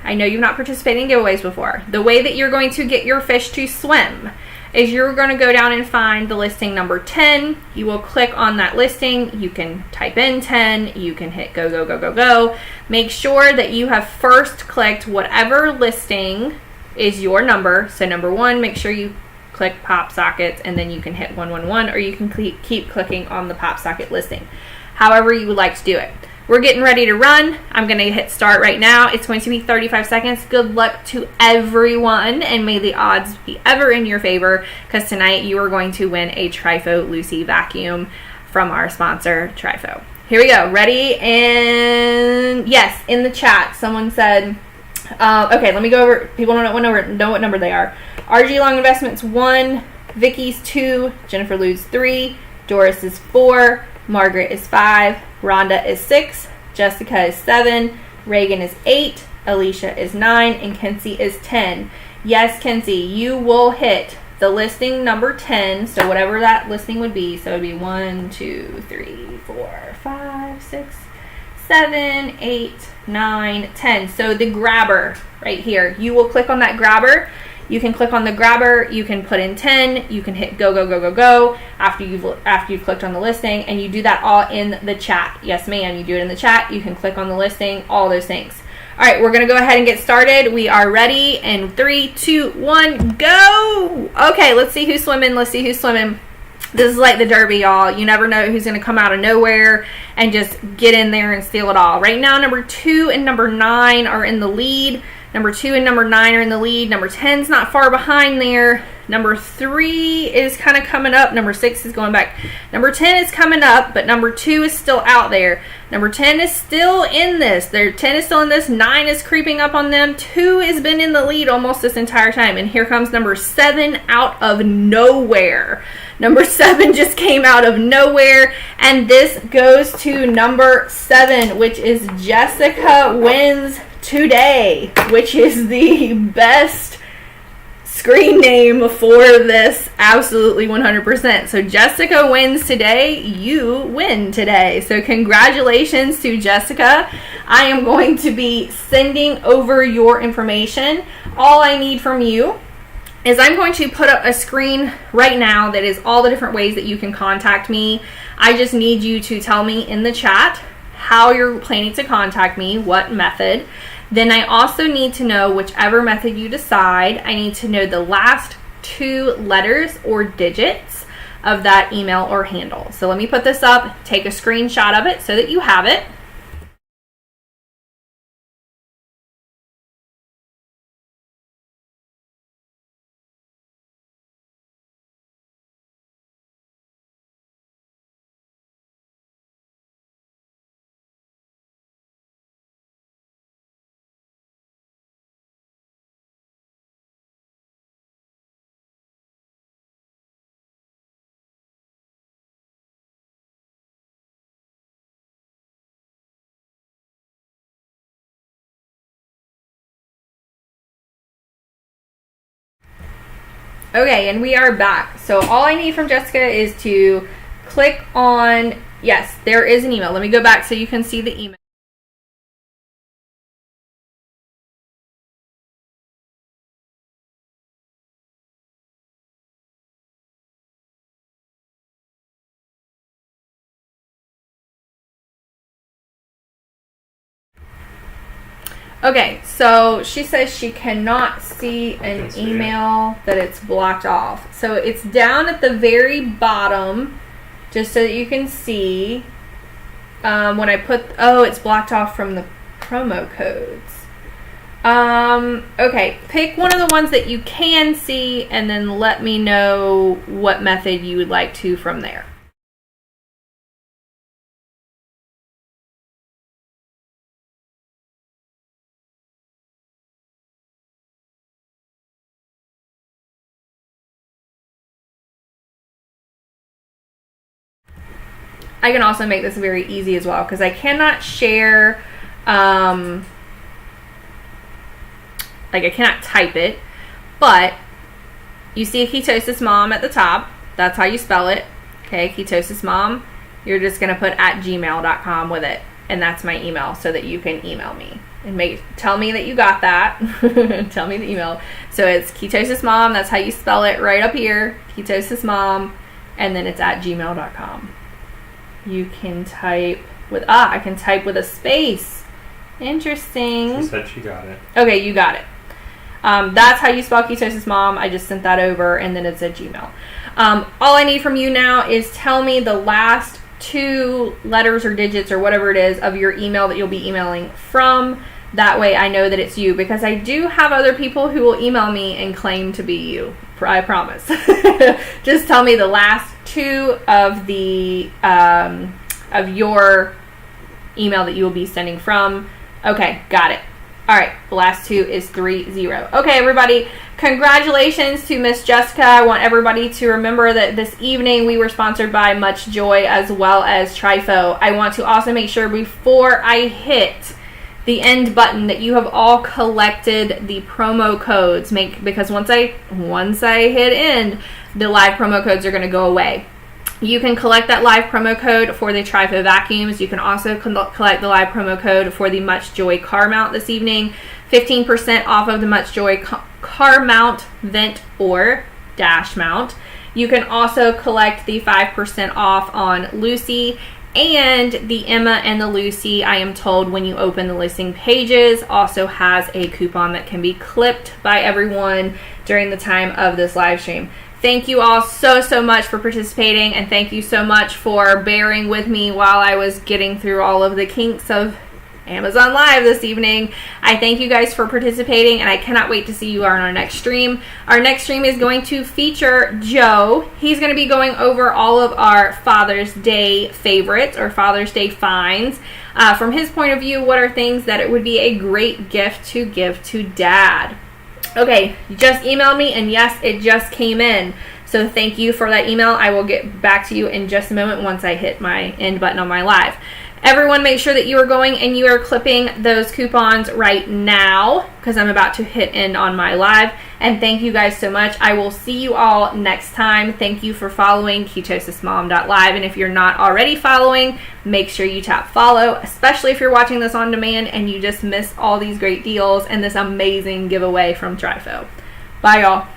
I know you've not participated in giveaways before. The way that you're going to get your fish to swim is you're going to go down and find the listing number 10. You will click on that listing. You can type in 10. You can hit go, go, go, go, go. Make sure that you have first clicked whatever listing is your number. So number 1, make sure you click pop sockets, and then you can hit 111, or you can keep clicking on the pop socket listing. However you would like to do it. We're getting ready to run. I'm going to hit start right now. It's going to be 35 seconds. Good luck to everyone, and may the odds be ever in your favor, because tonight you are going to win a Trifo Lucy vacuum from our sponsor, Trifo. Here we go. Ready? And yes, in the chat, someone said, okay, let me go over. People don't know what number they are. RG Long Investments 1, Vicky's 2, Jennifer Lude's 3, Doris is 4, Margaret is 5, Rhonda is 6, Jessica is 7, Reagan is 8, Alicia is 9, and Kenzie is 10. Yes, Kenzie, you will hit the listing number 10, so whatever that listing would be. So it would be 1, 2, 3, 4, 5, 6, 7, 8, 9, 10. So the grabber right here, you will click on that grabber. You can click on the grabber, you can put in 10, you can hit go, go, go, go, go after you've clicked on the listing, and you do that all in the chat. Yes, ma'am, you do it in the chat. You can click on the listing, all those things. All right, we're going to go ahead and get started. We are ready in 3, 2, 1, go! Okay, let's see who's swimming. This is like the Derby, y'all. You never know who's going to come out of nowhere and just get in there and steal it all. Right now, number 2 and number 9 are in the lead. Number 2 and number 9 are in the lead. Number 10's not far behind there. Number 3 is kind of coming up. Number 6 is going back. Number 10 is coming up, but number 2 is still out there. Number 10 is still in this. 10 is still in this. 9 is creeping up on them. 2 has been in the lead almost this entire time. And here comes number 7 out of nowhere. Number 7 just came out of nowhere. And this goes to number 7, which is Jessica Wins Today, which is the best screen name for this, absolutely 100%. So Jessica Wins Today, you win today. So congratulations to Jessica. I am going to be sending over your information. All I need from you is I'm going to put up a screen right now that is all the different ways that you can contact me. I just need you to tell me in the chat how you're planning to contact me, what method. Then I also need to know whichever method you decide. I need to know the last 2 letters or digits of that email or handle. So let me put this up, take a screenshot of it so that you have it. Okay, and we are back. So all I need from Jessica is to click on, yes, there is an email. Let me go back so you can see the email. Okay, so she says she cannot see an email, that it's blocked off. So it's down at the very bottom, just so that you can see. When I put, oh, it's blocked off from the promo codes. Okay, pick one of the ones that you can see and then let me know what method you would like to from there. I can also make this very easy as well because I cannot share, like I cannot type it, but you see Ketosis Mom at the top. That's how you spell it. Okay, Ketosis Mom. You're just going to put @gmail.com with it, and that's my email so that you can email me and tell me that you got that. Tell me the email. So it's Ketosis Mom. That's how you spell it right up here. Ketosis Mom, and then it's @gmail.com. You can type with, I can type with a space. Interesting. She said she got it. Okay, you got it. That's how you spell Ketosis Mom. I just sent that over, and then it's at Gmail. All I need from you now is tell me the last 2 letters or digits or whatever it is of your email that you'll be emailing from. That way I know that it's you, because I do have other people who will email me and claim to be you. I promise. Just tell me the last 2 of the of your email that you will be sending from. Okay, got it. All right, the last 2 is 30. Okay, everybody, congratulations to Miss Jessica. I want everybody to remember that this evening we were sponsored by Much Joy as well as Trifo. I want to also make sure before I hit the end button that you have all collected the promo codes, because once I hit end, the live promo codes are going to go away. You can collect that live promo code for the Trifo vacuums. You can also collect the live promo code for the Much Joy car mount this evening. 15% off of the Much Joy car mount, vent, or dash mount. You can also collect the 5% off on Lucy. And the Emma and the Lucy, I am told when you open the listing pages, also has a coupon that can be clipped by everyone during the time of this live stream. Thank you all so much for participating, and thank you so much for bearing with me while I was getting through all of the kinks of Amazon Live this evening. I thank you guys for participating, and I cannot wait to see you on our next stream. Our next stream is going to feature Joe. He's going to be going over all of our Father's Day favorites or Father's Day finds. From his point of view, what are things that it would be a great gift to give to Dad? Okay, you just emailed me, and yes, it just came in. So thank you for that email. I will get back to you in just a moment once I hit my end button on my live. Everyone, make sure that you are going and you are clipping those coupons right now because I'm about to hit end on my live. And thank you guys so much. I will see you all next time. Thank you for following ketosismom.live. And if you're not already following, make sure you tap follow, especially if you're watching this on demand and you just missed all these great deals and this amazing giveaway from Trifo. Bye, y'all.